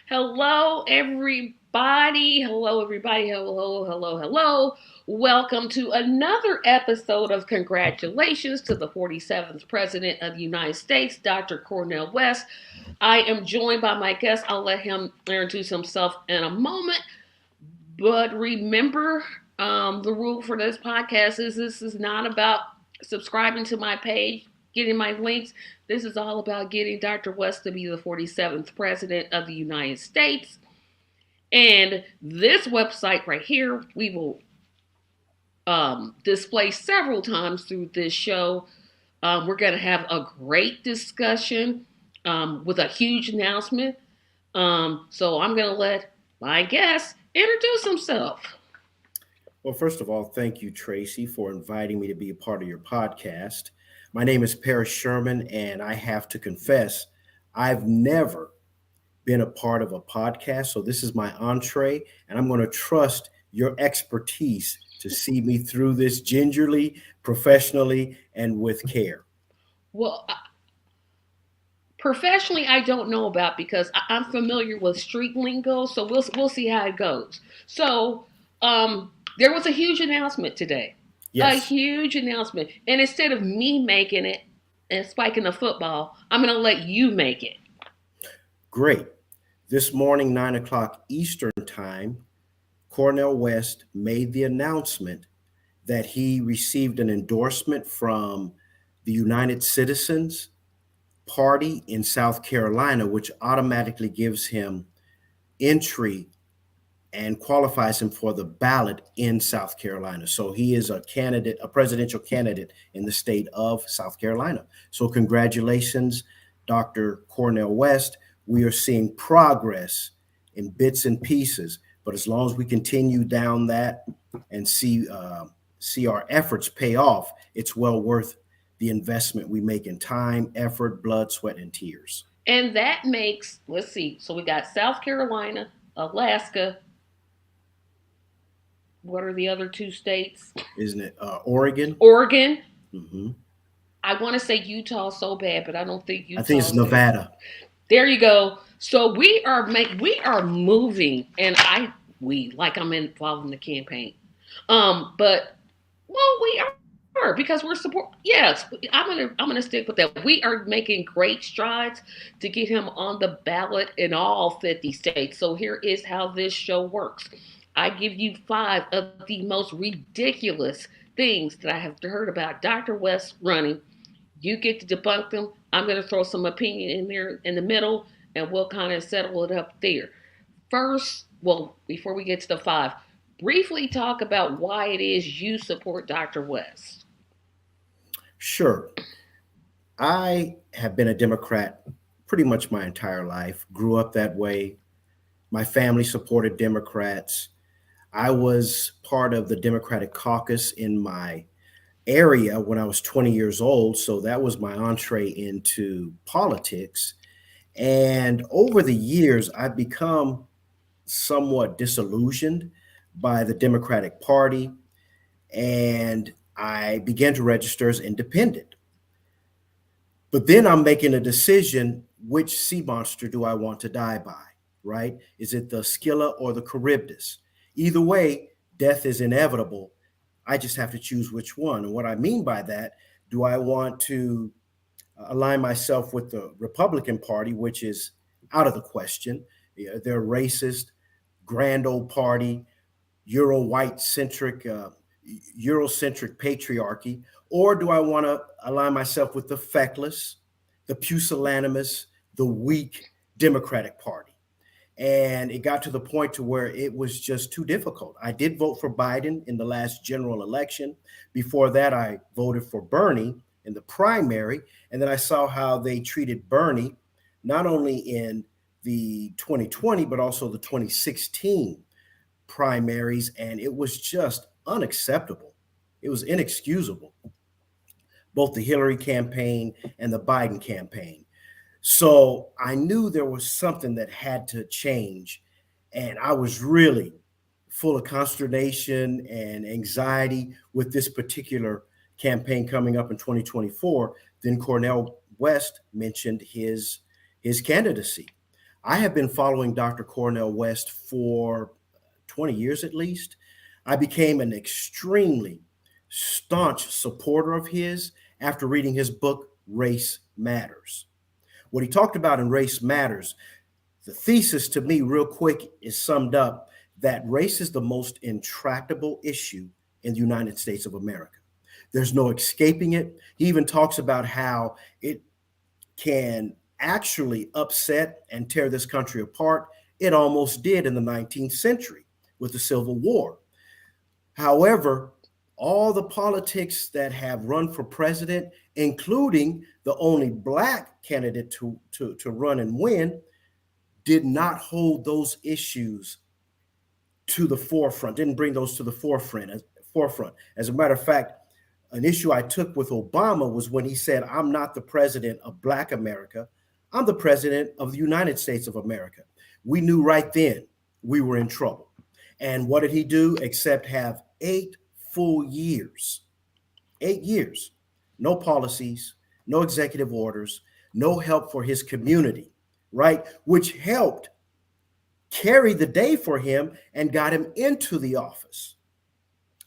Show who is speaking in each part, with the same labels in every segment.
Speaker 1: Hello, everybody. Hello, everybody. Hello, hello, hello. Welcome to another episode of Congratulations to the 47th President of the United States, Dr. Cornel West. I am joined by my guest. I'll let him introduce himself in a moment. But remember, the rule for this podcast is this is not about subscribing to my page, getting my links. This is all about getting Dr. West to be the 47th President of the United States. And this website right here, we will display several times through this show. We're going to have a great discussion with a huge announcement. So I'm going to let my guest introduce himself.
Speaker 2: Well, first of all, thank you, Tracy, for inviting me to be a part of your podcast. My name is Paris Sherman, and I have to confess, I've never been a part of a podcast. So this is my entree, and I'm going to trust your expertise to see me through this gingerly, professionally, and with care.
Speaker 1: Well, professionally, I don't know about because I'm familiar with street lingo, so we'll see how it goes. So, there was a huge announcement today, a
Speaker 2: Yes,
Speaker 1: huge announcement, and instead of me making it and spiking the football, I'm gonna let you make it.
Speaker 2: great. This morning, 9 o'clock Eastern Time, Cornel West made the announcement that he received an endorsement from the United Citizens Party in South Carolina, which automatically gives him entry and qualifies him for the ballot in South Carolina. So he is a candidate, a presidential candidate in the state of South Carolina. So congratulations, Dr. Cornel West. We are seeing progress in bits and pieces, but as long as we continue down that and see our efforts pay off, it's well worth the investment we make in time, effort, blood, sweat, and tears.
Speaker 1: And that makes, let's see, so we got South Carolina, Alaska. What are the other two states?
Speaker 2: Isn't it Oregon?
Speaker 1: Oregon.
Speaker 2: Mm-hmm.
Speaker 1: I want to say Utah so bad, but I don't think
Speaker 2: I think it's
Speaker 1: Utah's there.
Speaker 2: Nevada.
Speaker 1: There you go. So we are moving, and we like I'm involved in the campaign. But well, we are because we're support. Yes, I'm gonna stick with that. We are making great strides to get him on the ballot in all 50 states. So here is how this show works. I give you five of the most ridiculous things that I have heard about Dr. West running. You get to debunk them. I'm going to throw some opinion in there in the middle, and we'll kind of settle it up there. First, well, before we get to the five, briefly talk about why it is you support Dr. West.
Speaker 2: Sure. I have been a Democrat pretty much my entire life, grew up that way. My family supported Democrats. I was part of the Democratic caucus in my area when I was 20 years old. So that was my entree into politics. And over the years, I've become somewhat disillusioned by the Democratic Party, and I began to register as independent. But then I'm making a decision, which sea monster do I want to die by, right? Is it the Scylla or the Charybdis? Either way, death is inevitable. I just have to choose which one. And what I mean by that, do I want to align myself with the Republican Party, which is out of the question? They're racist, grand old party, Euro white centric, Eurocentric patriarchy, or do I want to align myself with the feckless, the pusillanimous, the weak Democratic Party? And it got to the point to where it was just too difficult. I did vote for Biden in the last general election. Before that, I voted for Bernie in the primary, and then I saw how they treated Bernie not only in the 2020 but also the 2016 primaries, and it was just unacceptable. It was inexcusable, both the Hillary campaign and the Biden campaign. So I knew there was something that had to change. And I was really full of consternation and anxiety with this particular campaign coming up in 2024. Then Cornel West mentioned his candidacy. I have been following Dr. Cornel West for 20 years at least. I became an extremely staunch supporter of his after reading his book, Race Matters. What he talked about in Race Matters, the thesis to me, real quick, is summed up that race is the most intractable issue in the United States of America. There's no escaping it. He even talks about how it can actually upset and tear this country apart. It almost did in the 19th century with the Civil War. However, all the politics that have run for president, including the only black candidate to run and win, did not hold those issues to the forefront, didn't bring those to the forefront. As a matter of fact, an issue I took with Obama was when he said, I'm not the president of Black America, I'm the president of the United States of America. We knew right then we were in trouble. And what did he do except have 8 full years, 8 years, no policies, no executive orders, no help for his community, right? Which helped carry the day for him and got him into the office.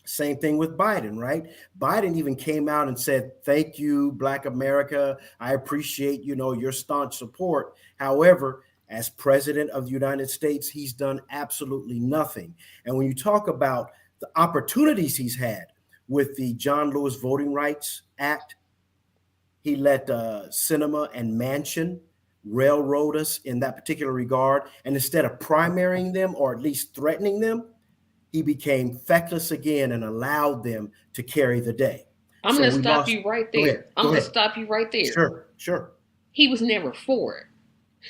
Speaker 2: Same thing with Biden, right? Biden even came out and said, thank you, Black America. I appreciate, your staunch support. However, as president of the United States, he's done absolutely nothing. And when you talk about the opportunities he's had with the John Lewis Voting Rights Act, he let Cinema and Manchin railroad us in that particular regard. And instead of primarying them or at least threatening them, he became feckless again and allowed them to carry the day.
Speaker 1: I'm
Speaker 2: So
Speaker 1: going to
Speaker 2: we
Speaker 1: stop
Speaker 2: lost.
Speaker 1: you right
Speaker 2: Go
Speaker 1: there.
Speaker 2: ahead.
Speaker 1: I'm
Speaker 2: Go
Speaker 1: going to
Speaker 2: ahead.
Speaker 1: stop you right there.
Speaker 2: Sure. Sure.
Speaker 1: He was never for it.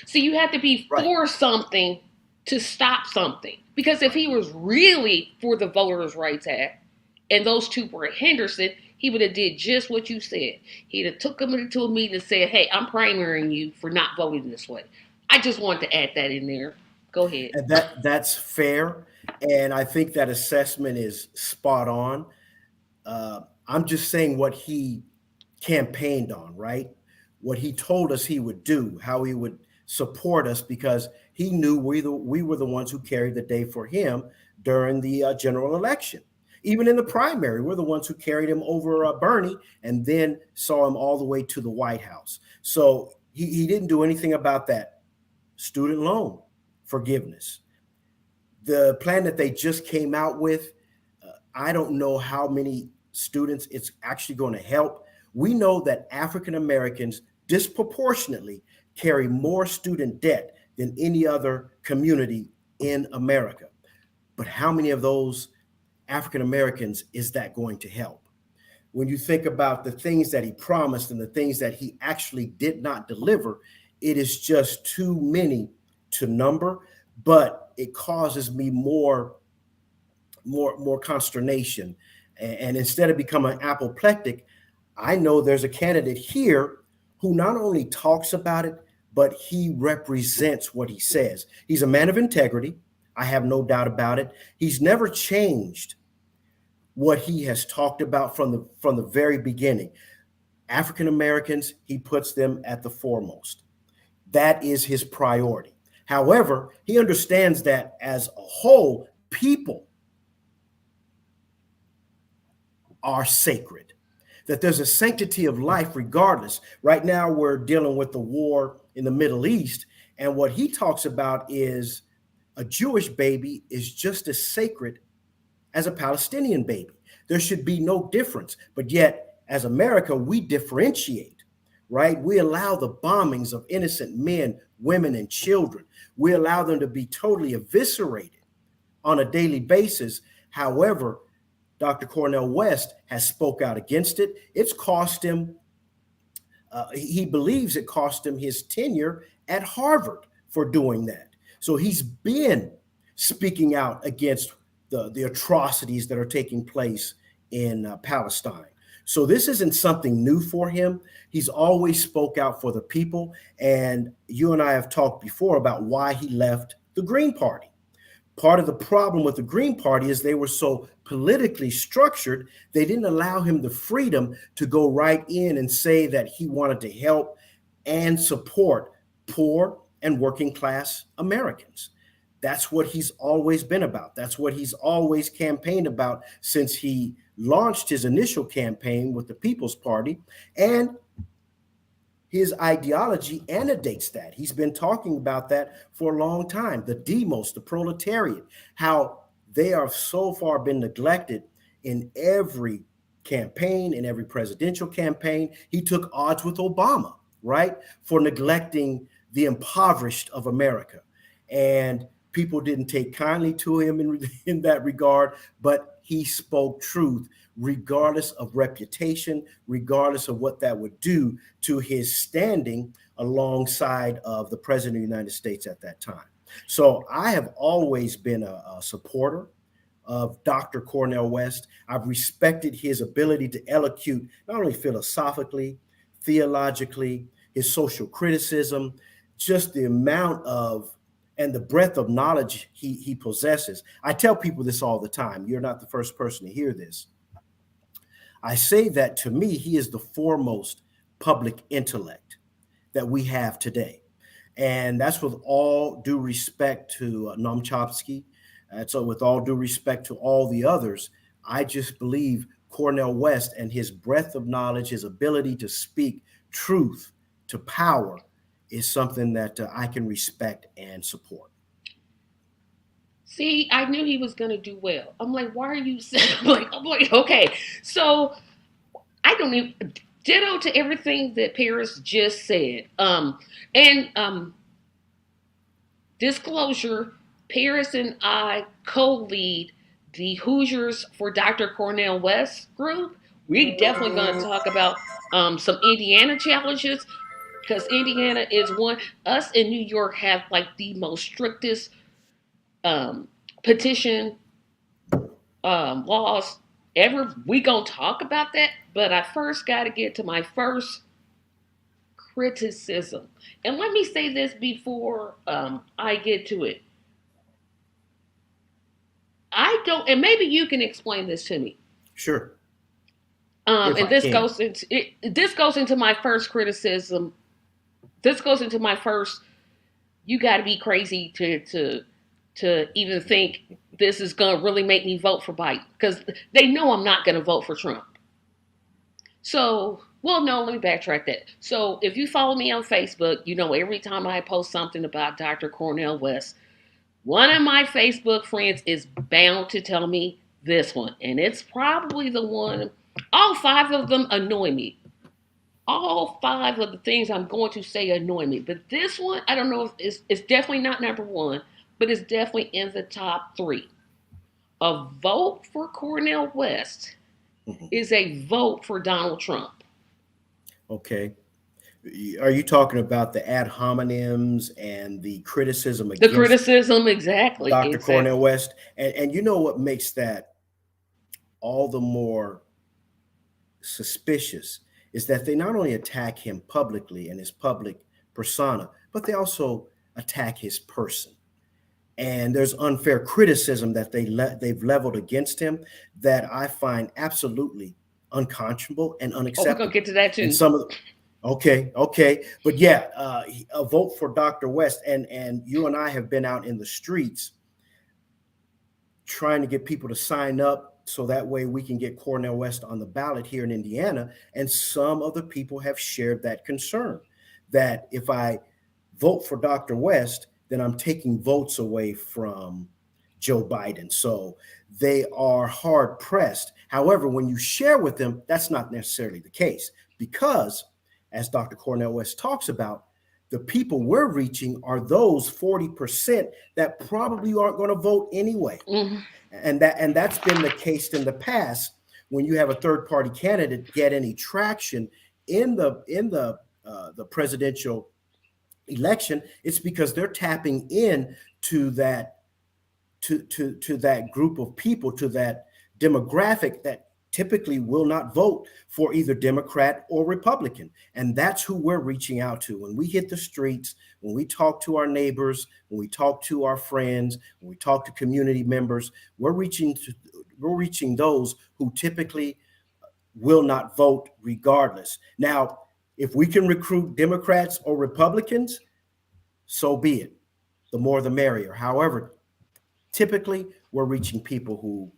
Speaker 1: So you have to be
Speaker 2: Right.
Speaker 1: for something to stop something. Because if
Speaker 2: Right.
Speaker 1: he was really for the Voters' Rights Act and those two were Henderson, he would have did just what you said. He'd have took them into a meeting and said, hey, I'm primarying you for not voting this way. I just wanted to add that in there. Go ahead.
Speaker 2: And that's fair. And I think that assessment is spot on. I'm just saying what he campaigned on, right? What he told us he would do, how he would support us, because he knew we were the ones who carried the day for him during the general election. Even in the primary, we're the ones who carried him over Bernie and then saw him all the way to the White House. So he didn't do anything about that student loan forgiveness. The plan that they just came out with, I don't know how many students it's actually going to help. We know that African Americans disproportionately carry more student debt than any other community in America. But how many of those African Americans is that going to help? When you think about the things that he promised and the things that he actually did not deliver, it is just too many to number, but it causes me more consternation. And instead of becoming apoplectic, I know there's a candidate here who not only talks about it, but he represents what he says. He's a man of integrity. I have no doubt about it. He's never changed what he has talked about from the very beginning. African Americans, he puts them at the foremost. That is his priority. However, he understands that as a whole, people are sacred, that there's a sanctity of life regardless. Right now, we're dealing with the war in the Middle East, and what he talks about is a Jewish baby is just as sacred as a Palestinian baby. There should be no difference. But yet, as America, we differentiate, right? We allow the bombings of innocent men, women, and children. We allow them to be totally eviscerated on a daily basis. However, Dr. Cornel West has spoke out against it. It's cost him, he believes it cost him his tenure at Harvard for doing that. So he's been speaking out against the atrocities that are taking place in Palestine. So this isn't something new for him. He's always spoke out for the people. And you and I have talked before about why he left the Green Party. Part of the problem with the Green Party is they were so politically structured, they didn't allow him the freedom to go right in and say that he wanted to help and support poor and working class Americans. That's what he's always been about. That's what he's always campaigned about since he launched his initial campaign with the People's Party. And his ideology annotates that. He's been talking about that for a long time. The demos, the proletariat, how they are so far been neglected in every campaign, in every presidential campaign. He took odds with Obama, right, for neglecting the impoverished of America. And people didn't take kindly to him in that regard, but he spoke truth regardless of reputation, regardless of what that would do to his standing alongside of the president of the United States at that time. So I have always been a supporter of Dr. Cornel West. I've respected his ability to elocute not only philosophically, theologically, his social criticism, just the amount of and the breadth of knowledge he possesses. I tell people this all the time. You're not the first person to hear this. I say that to me, he is the foremost public intellect that we have today. And that's with all due respect to Noam Chomsky. And so, with all due respect to all the others, I just believe Cornel West and his breadth of knowledge, his ability to speak truth to power is something that I can respect and support.
Speaker 1: See, I knew he was gonna do well. I'm like, why are you saying? I'm like, okay. So I don't even ditto to everything that Paris just said. And disclosure, Paris and I co-lead the Hoosiers for Dr. Cornel West group. We definitely going to talk about some Indiana challenges because Indiana is one. Us in New York have like the most strictest um, petition laws ever. We gonna talk about that, but I first got to get to my first criticism. And let me say this before I get to it. I don't, and maybe you can explain this to me.
Speaker 2: Sure, if
Speaker 1: And
Speaker 2: I can.
Speaker 1: this goes into my first criticism. This goes into my first. You got to be crazy to even think this is going to really make me vote for Biden because they know I'm not going to vote for Trump. So, well, no, let me backtrack that. So, if you follow me on Facebook, you know every time I post something about Dr. Cornel West, one of my Facebook friends is bound to tell me this one, and it's probably the one. All five of them annoy me. All five of the things I'm going to say annoy me, but this one, I don't know if it's definitely not number one, but it's definitely in the top three. A vote for Cornel West
Speaker 2: Mhm.
Speaker 1: is a vote for Donald Trump.
Speaker 2: Okay. Are you talking about the ad hominems and the criticism
Speaker 1: The
Speaker 2: against
Speaker 1: criticism, exactly,
Speaker 2: Dr. Cornel
Speaker 1: exactly.
Speaker 2: West? And you know what makes that all the more suspicious is that they not only attack him publicly and his public persona, but they also attack his person. And there's unfair criticism that they've leveled against him that I find absolutely unconscionable and
Speaker 1: Oh, we're gonna get
Speaker 2: unacceptable.
Speaker 1: to that
Speaker 2: And
Speaker 1: too.
Speaker 2: some of the, okay, but yeah, a vote for Dr. West, and you and I have been out in the streets trying to get people to sign up so that way we can get Cornel West on the ballot here in Indiana. And some of the people have shared that concern that if I vote for Dr. West, then I'm taking votes away from Joe Biden. So they are hard pressed. However, when you share with them, that's not necessarily the case because, as Dr. Cornel West talks about, the people we're reaching are those 40% that probably aren't going to vote anyway.
Speaker 1: Mm-hmm.
Speaker 2: And that's been the case in the past when you have a third party candidate get any traction in the presidential election. It's because they're tapping in to that to that group of people, to that demographic that typically will not vote for either Democrat or Republican. And that's who we're reaching out to. When we hit the streets, when we talk to our neighbors, when we talk to our friends, when we talk to community members, we're reaching those who typically will not vote regardless. Now, if we can recruit Democrats or Republicans, so be it. The more the merrier. However, typically we're reaching people who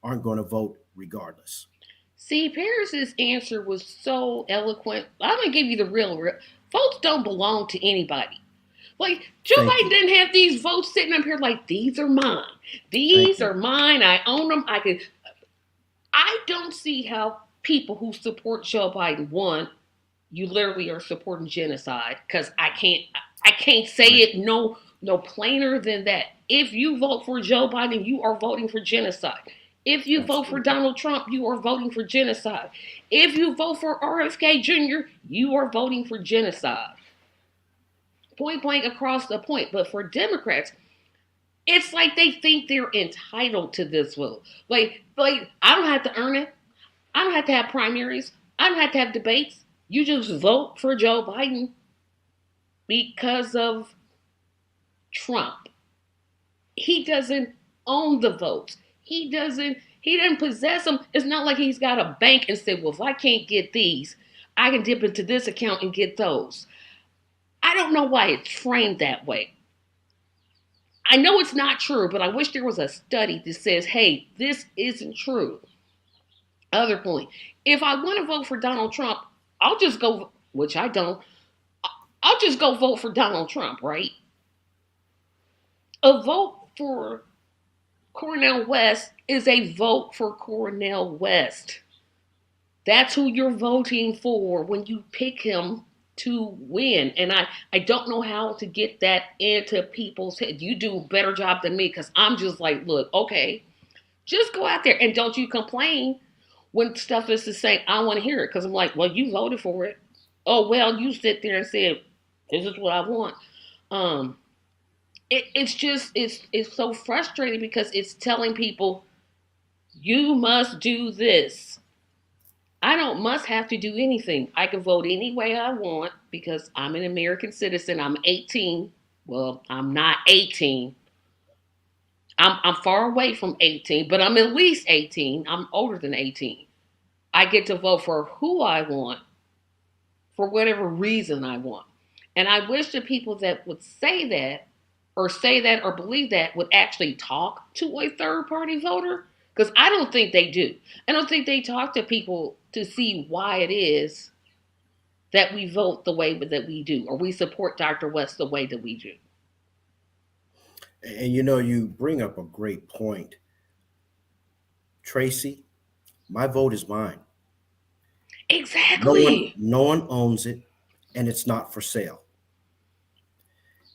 Speaker 2: aren't going to vote regardless.
Speaker 1: See, Paris's answer was so eloquent. I'm gonna give you the real. Votes don't belong to anybody. Like Joe
Speaker 2: Thank
Speaker 1: Biden
Speaker 2: you.
Speaker 1: didn't have these votes sitting up here like these are mine.
Speaker 2: Thank
Speaker 1: These
Speaker 2: you.
Speaker 1: are mine. I own them. I can. I don't see how people who support Joe Biden, one, you literally are supporting genocide because I can't say
Speaker 2: Right.
Speaker 1: it no plainer than that. If you vote for Joe Biden, you are voting for genocide. If you vote for
Speaker 2: Absolutely.
Speaker 1: Donald Trump, you are voting for genocide. If you vote for RFK Jr., you are voting for genocide. Point blank across the point. But for Democrats, it's like they think they're entitled to this vote. Like I don't have to earn it. I don't have to have primaries. I don't have to have debates. You just vote for Joe Biden because of Trump. He doesn't own the votes. He doesn't possess them. It's not like he's got a bank and say, well, if I can't get these, I can dip into this account and get those. I don't know why it's framed that way. I know it's not true, but I wish there was a study that says, hey, this isn't true. Other point. If I want to vote for Donald Trump, I'll just go, which I don't, I'll just go vote for Donald Trump, right? A vote for Cornel West is a vote for Cornel West. That's who you're voting for when you pick him to win. And I don't know how to get that into people's head. You do a better job than me because I'm just like, look, okay, just go out there and don't you complain when stuff is the same. I want to hear it because I'm like, well, you voted for it. Oh, well, you sit there and said, this is what I want. Um, it's just it's so frustrating because it's telling people you must do this. I don't must have to do anything. I can vote any way I want because I'm an American citizen. I'm 18. Well, I'm not 18. I'm far away from 18, but I'm at least 18. I'm older than 18. I get to vote for who I want for whatever reason I want. And I wish the people that would say that or believe that would actually talk to a third party voter because I don't think they do. I don't think they talk to people to see why it is that we vote the way that we do or we support Dr. West the way that we do.
Speaker 2: And you bring up a great point, Tracy. My vote is mine. No one,
Speaker 1: Exactly.
Speaker 2: no one owns it, and it's not for sale.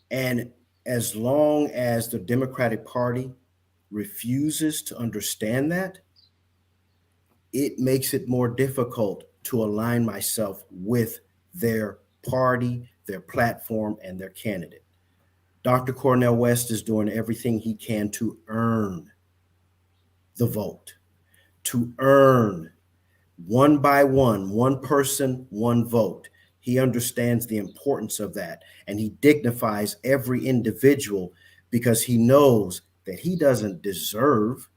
Speaker 2: And as long as the Democratic Party refuses to understand that, it makes it more difficult to align myself with their party, their platform, and their candidate. Dr. Cornel West is doing everything he can to earn the vote, to earn one by one person, one vote. He understands the importance of that and he dignifies every individual because he knows that he doesn't deserve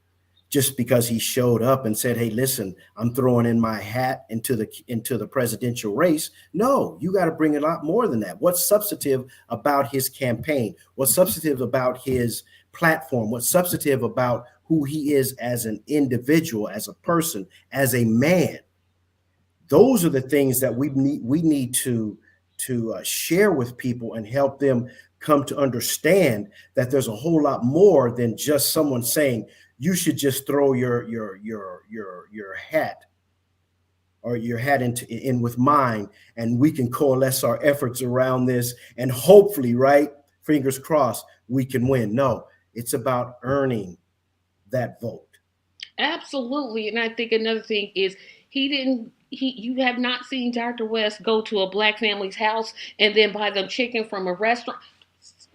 Speaker 2: just because he showed up and said, "Hey, listen, I'm throwing in my hat into the presidential race." No, you got to bring a lot more than that. What's substantive about his campaign? What's substantive about his platform? What's substantive about who he is as an individual, as a person, as a man? Those are the things that we need to share with people and help them come to understand that there's a whole lot more than just someone saying you should just throw your hat in with mine, and we can coalesce our efforts around this, and hopefully, right, fingers crossed, we can win. No, it's about earning that vote.
Speaker 1: Absolutely. And I think another thing is you have not seen Dr. West go to a black family's house and then buy them chicken from a restaurant.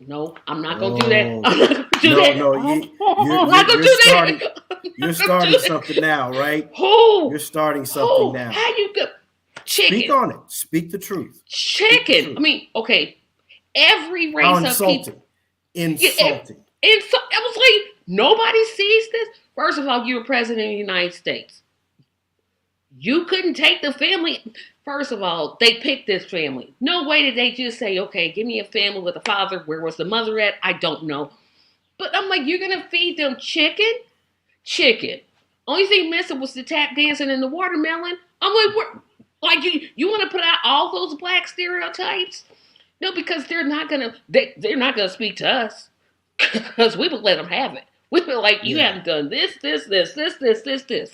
Speaker 1: No, I'm not gonna do that.
Speaker 2: Oh,
Speaker 1: I'm not gonna do
Speaker 2: no,
Speaker 1: that.
Speaker 2: no,
Speaker 1: I'm not gonna do
Speaker 2: starting
Speaker 1: that. I'm
Speaker 2: you're
Speaker 1: not gonna
Speaker 2: starting
Speaker 1: do that.
Speaker 2: something now, right? You're
Speaker 1: Who?
Speaker 2: starting something
Speaker 1: Who?
Speaker 2: now.
Speaker 1: How you go?
Speaker 2: Speak
Speaker 1: Chicken.
Speaker 2: on it. Speak the truth. Speak the
Speaker 1: Chicken. I
Speaker 2: truth.
Speaker 1: mean, okay. Every
Speaker 2: How
Speaker 1: race of people.
Speaker 2: insulting.
Speaker 1: Yeah,
Speaker 2: Insulting.
Speaker 1: and so I was like, nobody sees this. First of all, you're president of the United States. You couldn't take the family. First of all, they picked this family. No way did they just say, okay, give me a family with a father. Where was the mother at? I don't know. But I'm like, you're gonna feed them chicken? Chicken. Only thing missing was the tap dancing and the watermelon. I'm like, what? Like you want to put out all those black stereotypes? No, because they're not gonna speak to us because we would let them have it. We were like, you
Speaker 2: Yeah.
Speaker 1: haven't done this.
Speaker 2: Yeah.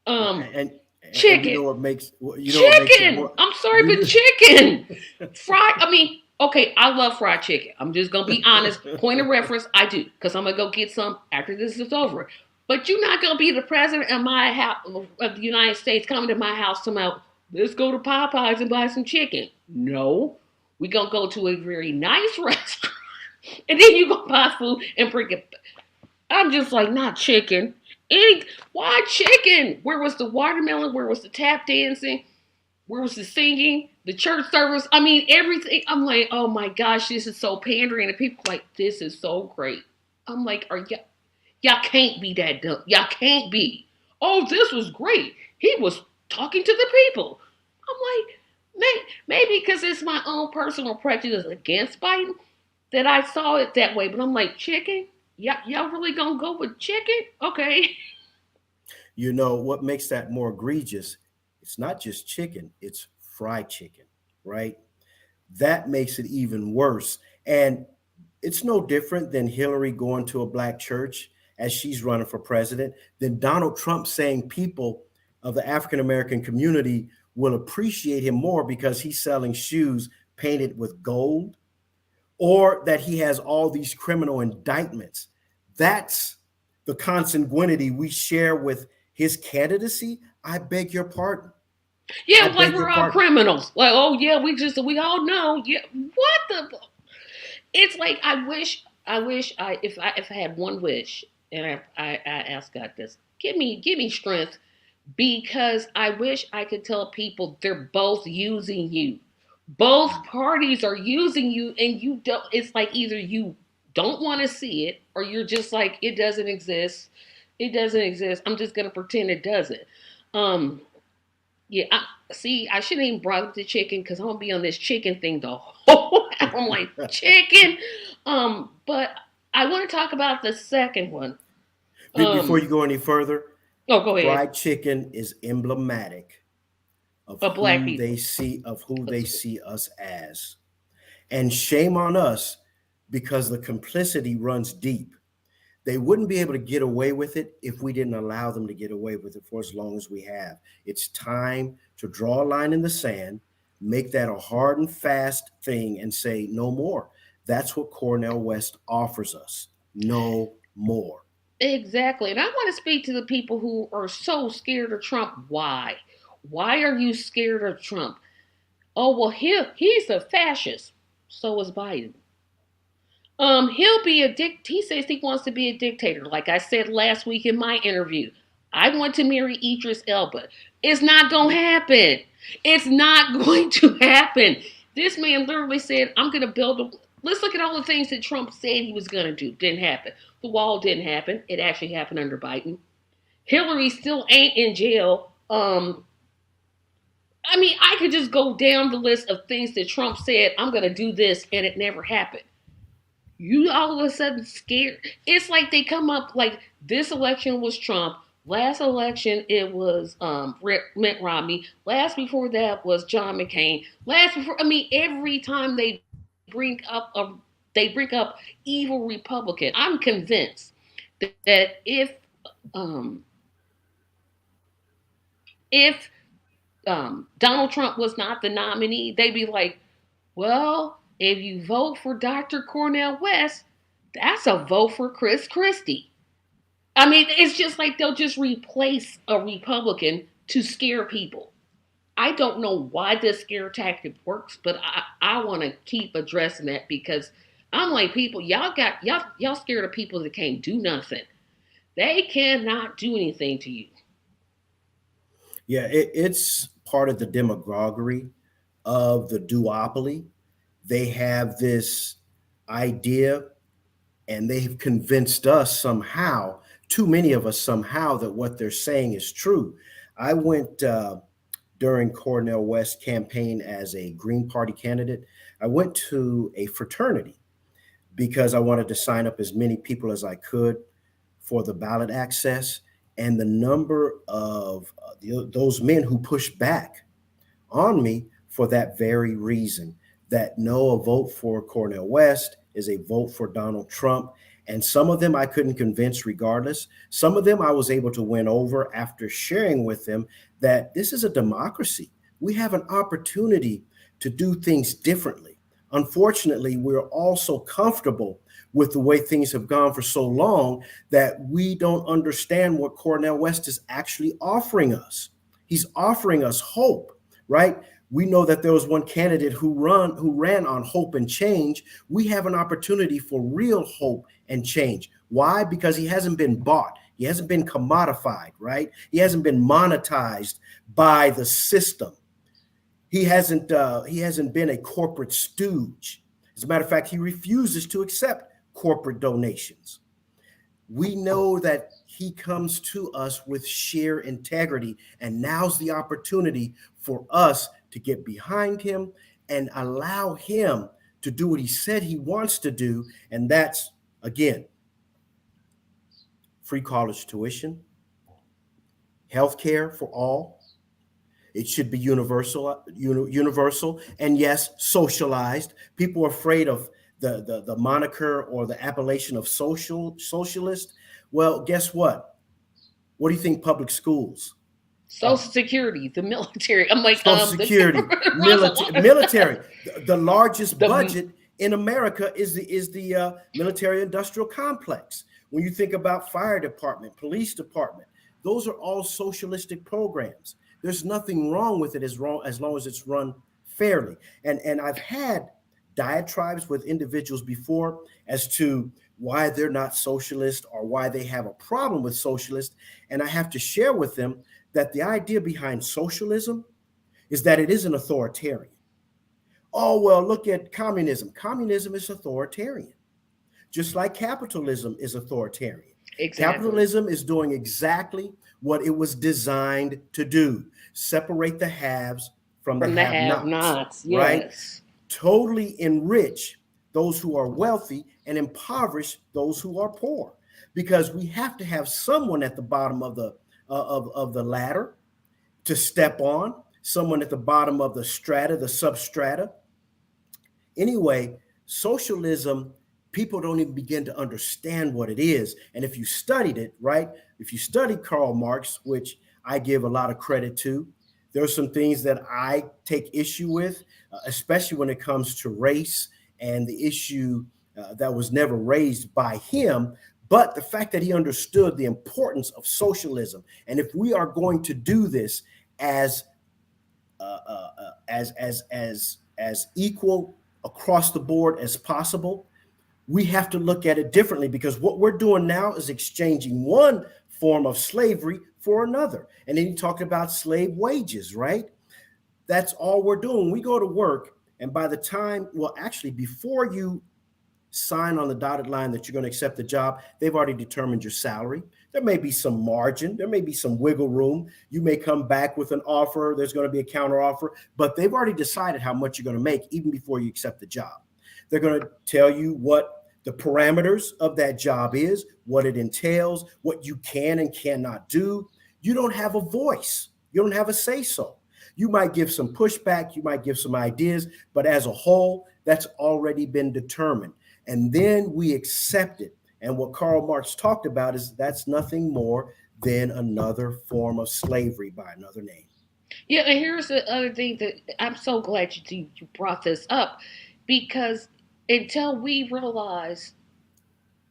Speaker 1: Um,
Speaker 2: And
Speaker 1: chicken.
Speaker 2: you know what makes it
Speaker 1: Chicken.
Speaker 2: more
Speaker 1: I'm sorry, but
Speaker 2: you
Speaker 1: chicken. Fried. I mean, okay, I love fried chicken. I'm just gonna be honest. Point of reference, I do, because I'm gonna go get some after this is over. But you're not gonna be the president of my house of the United States coming to my house tomorrow. Let's go to Popeyes and buy some chicken. No, we gonna go to a very nice restaurant, and then you go buy food and bring it. I'm just like, not chicken. Any, why chicken? Where was the watermelon? Where was the tap dancing? Where was the singing? The church service? I mean, everything. I'm like, oh my gosh, this is so pandering. And people are like, this is so great. I'm like, y'all can't be that dumb. Y'all can't be. Oh, this was great. He was talking to the people. I'm like, maybe because it's my own personal prejudice against Biden that I saw it that way. But I'm like, chicken? Y'all really gonna go with chicken? Okay.
Speaker 2: you know what makes that more egregious? It's not just chicken, it's fried chicken, right? That makes it even worse. And it's no different than Hillary going to a black church as she's running for president, than Donald Trump saying people of the African American community will appreciate him more because he's selling shoes painted with gold, or that he has all these criminal indictments. That's the consanguinity we share with his candidacy. I beg your pardon. I
Speaker 1: Yeah, like
Speaker 2: beg your
Speaker 1: we're all
Speaker 2: pardon.
Speaker 1: criminals. Like, oh yeah, we all know. Yeah, what the? It's like I wish if I had one wish, and I ask God this, give me strength, because I wish I could tell people they're both using you. Both parties are using you, and you don't. It's like either you don't want to see it, or you're just like, it doesn't exist. It doesn't exist. I'm just gonna pretend it doesn't. Um, yeah, see, I shouldn't even brought up the chicken because I'm gonna be on this chicken thing the whole. I'm like chicken, but I want to talk about the second one.
Speaker 2: Before
Speaker 1: Um,
Speaker 2: you go any further,
Speaker 1: oh, go ahead.
Speaker 2: fried chicken is emblematic
Speaker 1: Of black people.
Speaker 2: of who they see us as. And shame on us because the complicity runs deep. They wouldn't be able to get away with it if we didn't allow them to get away with it for as long as we have. It's time to draw a line in the sand, make that a hard and fast thing, and say no more. That's what Cornel West offers us. No more.
Speaker 1: Exactly. And I want to speak to the people who are so scared of Trump. Why? Why are you scared of Trump? Oh, well, he's a fascist. So is Biden. He'll be a he says he wants to be a dictator. Like I said last week in my interview, I want to marry Idris Elba. It's not gonna happen. It's not going to happen. This man literally said, I'm gonna build a. Let's look at all the things that Trump said he was gonna do. Didn't happen. The wall didn't happen. It actually happened under Biden. Hillary still ain't in jail. I mean, I could just go down the list of things that Trump said, I'm gonna do this, and it never happened. You all of a sudden scared. It's like they come up like this election was Trump. Last election it was Mitt Romney. Last before that was John McCain. Last before, I mean, every time they bring up evil Republican. I'm convinced that um, if Donald Trump was not the nominee, they'd be like, well, if you vote for Dr. Cornel West, that's a vote for Chris Christie. I mean, it's just like they'll just replace a Republican to scare people. I don't know why this scare tactic works, but I want to keep addressing that because I'm like, people, y'all scared of people that can't do nothing. They cannot do anything to you.
Speaker 2: Yeah, it's part of the demagoguery of the duopoly. They have this idea, and they've convinced us somehow, too many of us somehow, that what they're saying is true. I went during Cornel West campaign as a Green Party candidate. I went to a fraternity because I wanted to sign up as many people as I could for the ballot access. And the number of those men who pushed back on me for that very reason, that no, a vote for Cornel West is a vote for Donald Trump. And some of them I couldn't convince regardless. Some of them I was able to win over after sharing with them that this is a democracy. We have an opportunity to do things differently. Unfortunately, we're all so comfortable with the way things have gone for so long that we don't understand what Cornel West is actually offering us. He's offering us hope, right? We know that there was one candidate who ran on hope and change. We have an opportunity for real hope and change. Why? Because he hasn't been bought. He hasn't been commodified, right? He hasn't been monetized by the system. He hasn't been a corporate stooge. As a matter of fact, he refuses to accept corporate donations. We know that he comes to us with sheer integrity, and now's the opportunity for us to get behind him and allow him to do what he said he wants to do. And that's, again, free college tuition, health care for all. It should be universal, and yes, socialized. People are afraid of the moniker or the appellation of socialist. Well, guess what? What do you think public schools are?
Speaker 1: Social Security, the military. I'm like,
Speaker 2: Social
Speaker 1: the
Speaker 2: Security,
Speaker 1: government runs a lot.
Speaker 2: military. The largest
Speaker 1: The
Speaker 2: budget in America is the military industrial complex. When you think about fire department, police department, those are all socialistic programs. There's nothing wrong with it as long as it's run fairly. And I've had diatribes with individuals before as to why they're not socialist or why they have a problem with socialist. And I have to share with them that the idea behind socialism is that it isn't authoritarian. Oh, well, look at communism. Communism is authoritarian, just like capitalism is authoritarian.
Speaker 1: exactly
Speaker 2: Capitalism is doing exactly what it was designed to do: separate the haves from the
Speaker 1: from the
Speaker 2: have nots,
Speaker 1: have-nots.
Speaker 2: right?
Speaker 1: Yes,
Speaker 2: Totally enrich those who are wealthy and impoverish those who are poor, because we have to have someone at the bottom of the ladder to step on, someone at the bottom of the strata, the substrata. Anyway, socialism, people don't even begin to understand what it is. And if you studied it, right, if you study Karl Marx, which I give a lot of credit to, there are some things that I take issue with, especially when it comes to race and the issue that was never raised by him. But the fact that he understood the importance of socialism, and if we are going to do this as as equal across the board as possible, we have to look at it differently, because what we're doing now is exchanging one form of slavery for another. And then you talk about slave wages, right? That's all we're doing. We go to work, and by the time, well, actually, before you sign on the dotted line that you're going to accept the job, they've already determined your salary. There may be some margin, there may be some wiggle room. You may come back with an offer, there's going to be a counter offer, but they've already decided how much you're going to make even before you accept the job. They're going to tell you what the parameters of that job is, what it entails, what you can and cannot do. You don't have a voice. You don't have a say so. You might give some pushback, you might give some ideas, but as a whole, that's already been determined. And then we accept it. And what Karl Marx talked about is that's nothing more than another form of slavery by another name.
Speaker 1: yeah. And here's the other thing that I'm so glad you brought this up, because until we realize,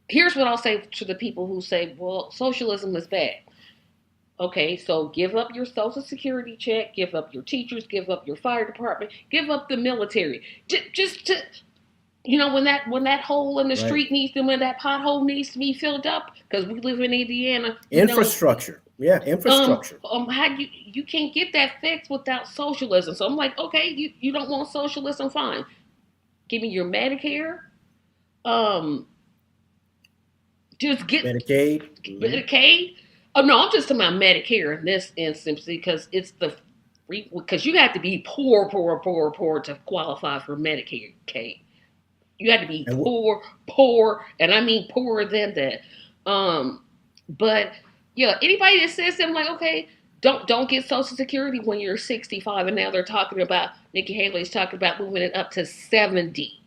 Speaker 1: here's what I'll say to the people who say, "Well, socialism is bad." Okay, so give up your social security check, give up your teachers, give up your fire department, give up the military. Just to, when that hole in the
Speaker 2: Right.
Speaker 1: street needs to, when that pothole needs to be filled up, because we live in Indiana.
Speaker 2: Infrastructure. Yeah, infrastructure.
Speaker 1: How you can't get that fixed without socialism. So I'm like, okay, you don't want socialism, fine. Give me your Medicare. Um, just get
Speaker 2: Medicaid.
Speaker 1: Medicaid. Oh no, I'm just talking about Medicare in this instance because it's the because you have to be poor to qualify for Medicaid. You had to be
Speaker 2: And
Speaker 1: poor, and I mean poorer than that. But yeah, anybody that says them like, okay, don't get Social Security when you're 65, and now they're talking about Nikki Haley's talking about moving it up to 70.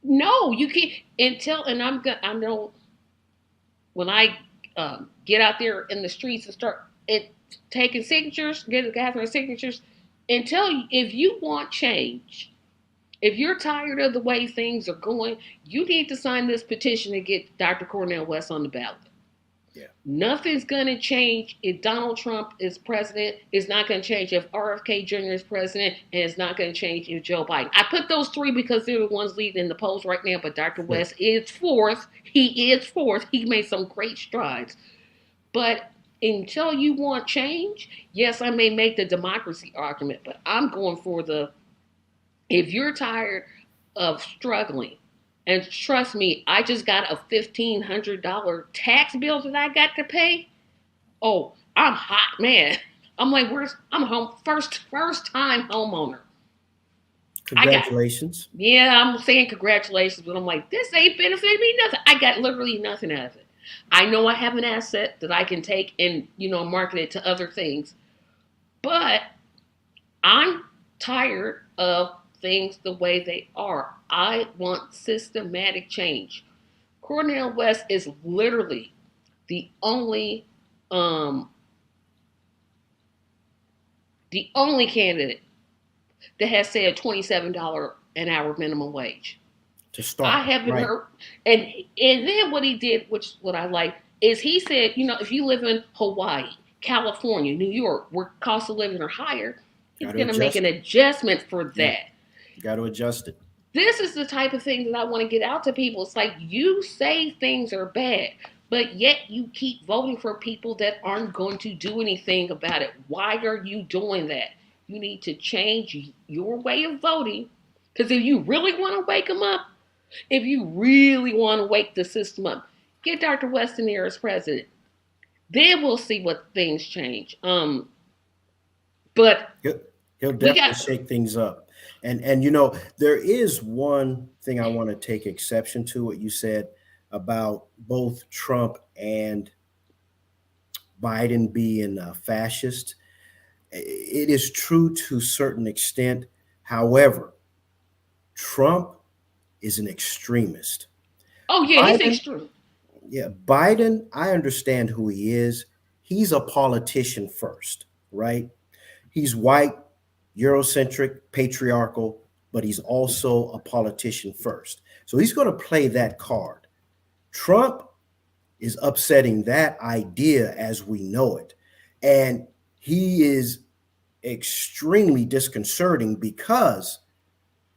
Speaker 1: No, you can't until and I know when I get out there in the streets and start taking signatures, gathering signatures, until if you want change, if you're tired of the way things are going, you need to sign this petition to get Dr. Cornel West on the ballot.
Speaker 2: yeah,
Speaker 1: Nothing's going to change if Donald Trump is president. It's not going to change if RFK Jr. is president. And it's not going to change if Joe Biden. I put those three because they're the ones leading in the polls right now. But Dr.
Speaker 2: sure.
Speaker 1: West is fourth. He is fourth. He made some great strides. But until you want change, yes, I may make the democracy argument. But I'm going for the if you're tired of struggling, and trust me, I just got a $1,500 tax bill that I got to pay. Oh, I'm hot, man. I'm like, I'm a first time homeowner. I got,
Speaker 2: Congratulations.
Speaker 1: yeah, I'm saying congratulations, but I'm like, this ain't benefiting me nothing. I got literally nothing out of it. I know I have an asset that I can take and, market it to other things, but I'm tired of things the way they are. I want systematic change. Cornel West is literally the um only candidate that has said $27 an hour minimum wage.
Speaker 2: To
Speaker 1: I
Speaker 2: start,
Speaker 1: haven't
Speaker 2: right?
Speaker 1: heard and then what he did, which what I like, is he said, if you live in Hawaii, California, New York, where cost of living are higher, he's
Speaker 2: Got to
Speaker 1: gonna make an
Speaker 2: adjust it.
Speaker 1: adjustment for
Speaker 2: Yeah,
Speaker 1: that.
Speaker 2: got to adjust it.
Speaker 1: This is the type of thing that I want to get out to people. It's like you say things are bad, but yet you keep voting for people that aren't going to do anything about it. Why are you doing that? You need to change your way of voting. Because if you really want to wake them up, if you really want to wake the system up, get Dr. Weston there as president. Then we'll see what things change. But
Speaker 2: He'll, he'll
Speaker 1: we
Speaker 2: definitely
Speaker 1: got
Speaker 2: shake things up. And there is one thing I want to take exception to what you said about both Trump and Biden being fascist. It is true to a certain extent. However, Trump is an extremist.
Speaker 1: oh yeah, he's
Speaker 2: Biden,
Speaker 1: extreme.
Speaker 2: yeah, Biden, I understand who he is. He's a politician first, right? He's white, Eurocentric, patriarchal, but he's also a politician first. So he's going to play that card. Trump is upsetting that idea as we know it. And he is extremely disconcerting because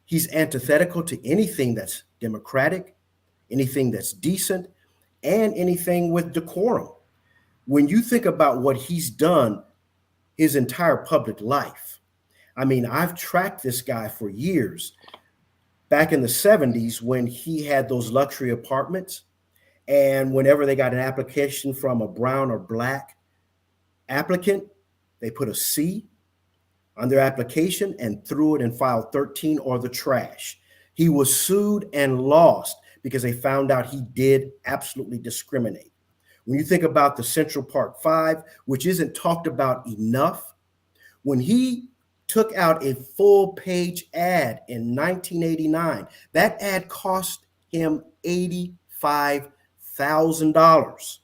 Speaker 2: he's antithetical to anything that's democratic, anything that's decent, and anything with decorum. When you think about what he's done his entire public life, I mean, I've tracked this guy for years. Back in the 70s, when he had those luxury apartments, and whenever they got an application from a brown or black applicant, they put a C on their application and threw it in file 13 or the trash. He was sued and lost because they found out he did absolutely discriminate. When you think about the Central Park Five, which isn't talked about enough, when he took out a full page ad in 1989, that ad cost him $85,000.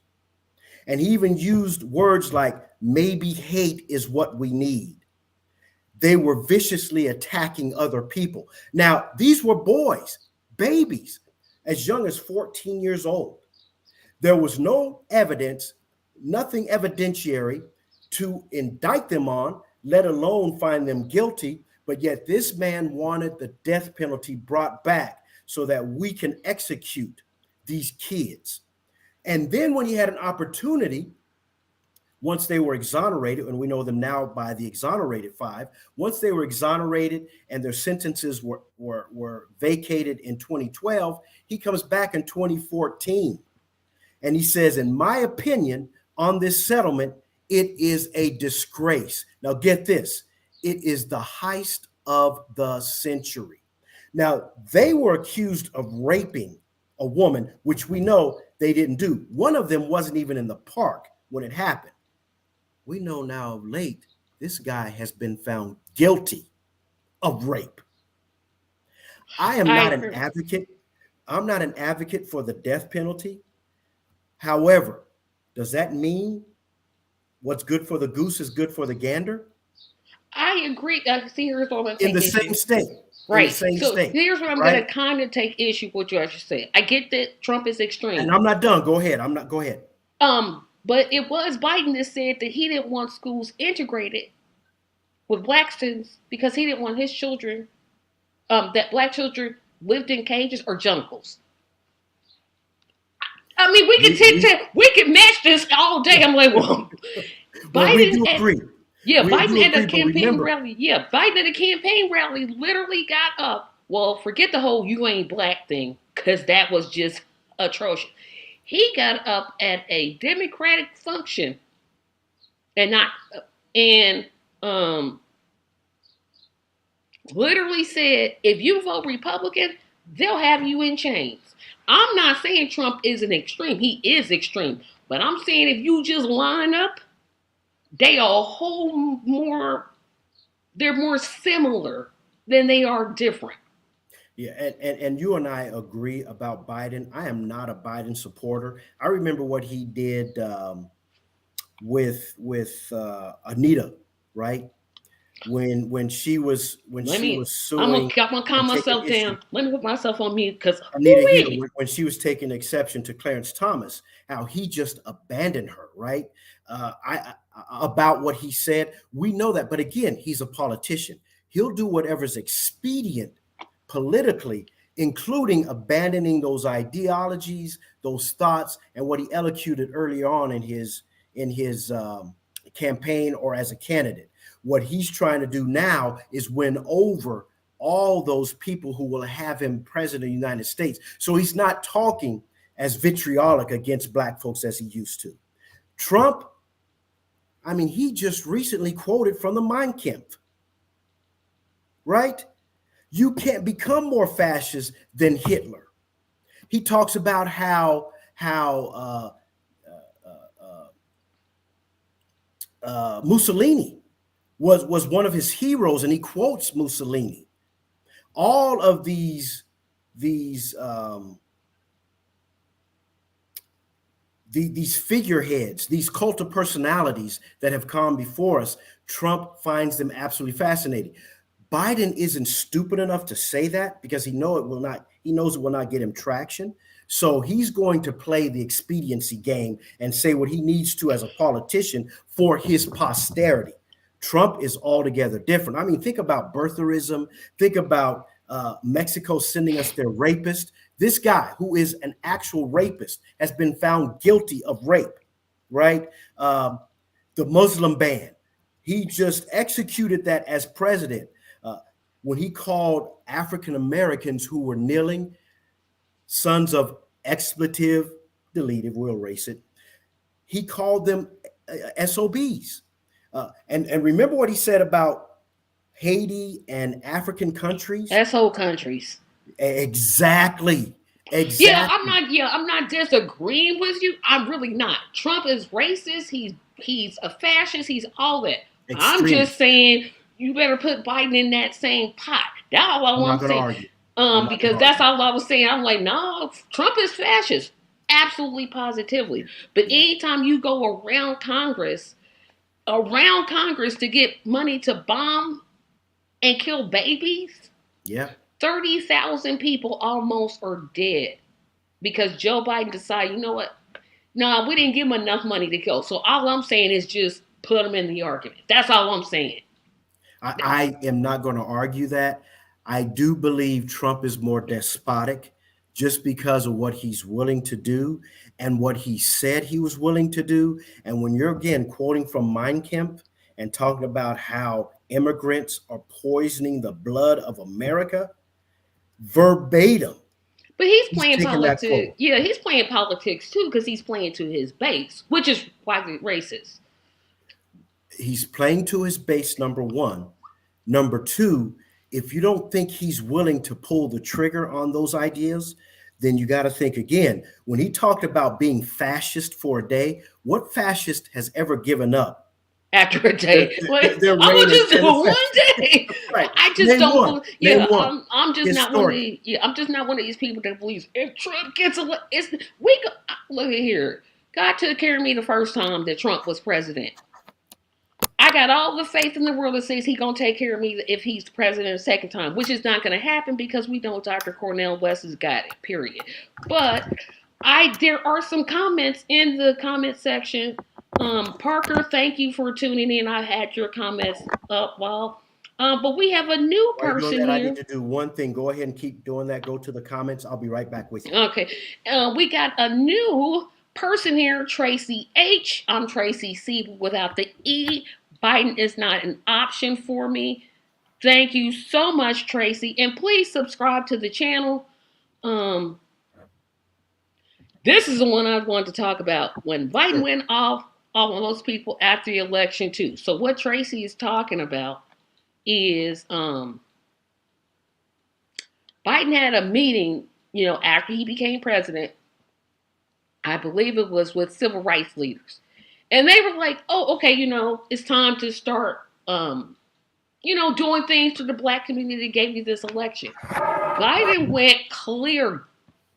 Speaker 2: And he even used words like maybe hate is what we need. They were viciously attacking other people. Now, these were boys, babies, as young as 14 years old. There was no evidence, nothing evidentiary to indict them on, let alone find them guilty. But yet this man wanted the death penalty brought back so that we can execute these kids. And then when he had an opportunity, once they were exonerated, and we know them now by the exonerated five, once they were exonerated and their sentences were vacated in 2012, he comes back in 2014. And he says, in my opinion, on this settlement, it is a disgrace. Now, get this, it is the heist of the century. Now, they were accused of raping a woman, which we know they didn't do. One of them wasn't even in the park when it happened. We know now of late, this guy has been found guilty of rape. I am
Speaker 1: I
Speaker 2: not an
Speaker 1: agree.
Speaker 2: advocate. I'm not an advocate for the death penalty. However, does that mean what's good for the goose is good for the gander?
Speaker 1: I agree. See, here's what I'm going to
Speaker 2: In
Speaker 1: take
Speaker 2: the
Speaker 1: issue.
Speaker 2: same state, in the
Speaker 1: Right.
Speaker 2: same
Speaker 1: So
Speaker 2: state,
Speaker 1: here's what I'm going
Speaker 2: right?
Speaker 1: to kind of take issue with what you just said. I get that Trump is
Speaker 2: And
Speaker 1: extreme.
Speaker 2: I'm not done. Go ahead. I'm not. Go ahead.
Speaker 1: But it was Biden that said that he didn't want schools integrated with black students because he didn't want his children, that black children lived in cages or jungles. I mean, we can
Speaker 2: We
Speaker 1: we can match this all day. I'm like, well,
Speaker 2: well, we
Speaker 1: Biden
Speaker 2: do
Speaker 1: at
Speaker 2: agree.
Speaker 1: yeah,
Speaker 2: We
Speaker 1: Biden
Speaker 2: do
Speaker 1: at a
Speaker 2: agree. But
Speaker 1: campaign
Speaker 2: remember,
Speaker 1: rally. Yeah, Biden at a campaign rally literally got up. Well, forget the whole "you ain't black" thing because that was just atrocious. He got up at a Democratic function and not and um literally said, if you vote Republican, they'll have you in chains. I'm not saying Trump isn't extreme. He is extreme. But I'm saying if you just line up, they are a whole more, they're more similar than they are different.
Speaker 2: yeah, and you and I agree about Biden. I am not a Biden supporter. I remember what he did with Anita, right? When
Speaker 1: Let
Speaker 2: she
Speaker 1: me,
Speaker 2: was suing
Speaker 1: I'm gonna calm
Speaker 2: and taking
Speaker 1: myself
Speaker 2: issue.
Speaker 1: down. Let me put myself on mute because
Speaker 2: Anita
Speaker 1: who
Speaker 2: Hill,
Speaker 1: we?
Speaker 2: when she was taking exception to Clarence Thomas, how he just abandoned her, right? About what he said, we know that. But again, he's a politician. He'll do whatever's expedient politically, including abandoning those ideologies, those thoughts, and what he elocuted earlier on in his campaign or as a candidate. What he's trying to do now is win over all those people who will have him president of the United States. So he's not talking as vitriolic against black folks as he used to. Trump, I mean, he just recently quoted from the Mein Kampf, right? You can't become more fascist than Hitler. He talks about how Mussolini was one of his heroes, and he quotes Mussolini. All of these these figureheads, these cult of personalities that have come before us, Trump finds them absolutely fascinating. Biden isn't stupid enough to say that because he knows it will not get him traction. So he's going to play the expediency game and say what he needs to as a politician for his posterity. Trump is altogether different. I mean, think about birtherism. Think about Mexico sending us their rapist. This guy, who is an actual rapist, has been found guilty of rape, right? The Muslim ban. He just executed that as president uh, when he called African Americans who were kneeling sons of expletive, deleted, we'll erase it. He called them SOBs. And remember what he said about Haiti and African countries?
Speaker 1: Asshole countries.
Speaker 2: Exactly. Exactly.
Speaker 1: Yeah, I'm not disagreeing with you. I'm really not. Trump is racist. He's a fascist. He's all that. I'm just
Speaker 2: Extremist.
Speaker 1: saying you better put Biden in that same pot. That's all I
Speaker 2: I'm not
Speaker 1: want to
Speaker 2: going to
Speaker 1: say.
Speaker 2: argue. I'm not going
Speaker 1: Because
Speaker 2: to
Speaker 1: that's
Speaker 2: argue.
Speaker 1: all I was saying. I'm like, no, Trump is fascist. Absolutely positively.
Speaker 2: Yeah.
Speaker 1: But
Speaker 2: Yeah.
Speaker 1: anytime you go around Congress to get money to bomb and kill babies,
Speaker 2: Yeah.
Speaker 1: 30,000 people almost are dead because Joe Biden decided, you know what? No, we didn't give him enough money to kill. So all I'm saying is just put him in the argument. That's all I'm saying.
Speaker 2: I am not going to argue that. I do believe Trump is more despotic just because of what he's willing to do and what he said he was willing to do. And when you're again quoting from Mein Kampf and talking about how immigrants are poisoning the blood of America, verbatim,
Speaker 1: But he's
Speaker 2: He's
Speaker 1: playing
Speaker 2: taking that
Speaker 1: politics.
Speaker 2: forward.
Speaker 1: Yeah, he's playing politics too because he's playing to his base, which is why he's racist.
Speaker 2: He's playing to his base, number one. Number two, if you don't think he's willing to pull the trigger on those ideas, then you got to think again. When he talked about being fascist for a day, what fascist has ever given up
Speaker 1: After a
Speaker 2: their,
Speaker 1: day, like
Speaker 2: their
Speaker 1: I'm
Speaker 2: reign
Speaker 1: gonna just do
Speaker 2: and
Speaker 1: it
Speaker 2: effect?
Speaker 1: one day.
Speaker 2: Right.
Speaker 1: I just
Speaker 2: Name
Speaker 1: don't
Speaker 2: one.
Speaker 1: believe.
Speaker 2: Name
Speaker 1: Yeah,
Speaker 2: one.
Speaker 1: I'm just not one of
Speaker 2: Historically.
Speaker 1: the. Yeah, I'm just not one of these people that believes if Trump gets elected, it's we go, look at here. God took care of me the first time that Trump was president. I got all the faith in the world that says he's gonna take care of me if he's president a second time, which is not gonna happen because we know Dr. Cornel West has got it. Period. But there are some comments in the comment section. Parker, thank you for tuning in. I had your comments up while. But we have a new
Speaker 2: While you're doing
Speaker 1: person
Speaker 2: that, I need
Speaker 1: here.
Speaker 2: to do one thing. Go ahead and keep doing that. Go to the comments. I'll be right back with you.
Speaker 1: Okay. We got a new person here, Tracy H. I'm Tracy C without the E. Biden is not an option for me. Thank you so much, Tracy. And please subscribe to the channel. Um, this is the one I wanted to talk about. When Biden
Speaker 2: Sure.
Speaker 1: went off all of those people after the election, too. So what Tracy is talking about is Biden had a meeting, after he became president. I believe it was with civil rights leaders. And they were like, oh, okay, it's time to start, doing things to the black community that gave you this election. Biden went clear,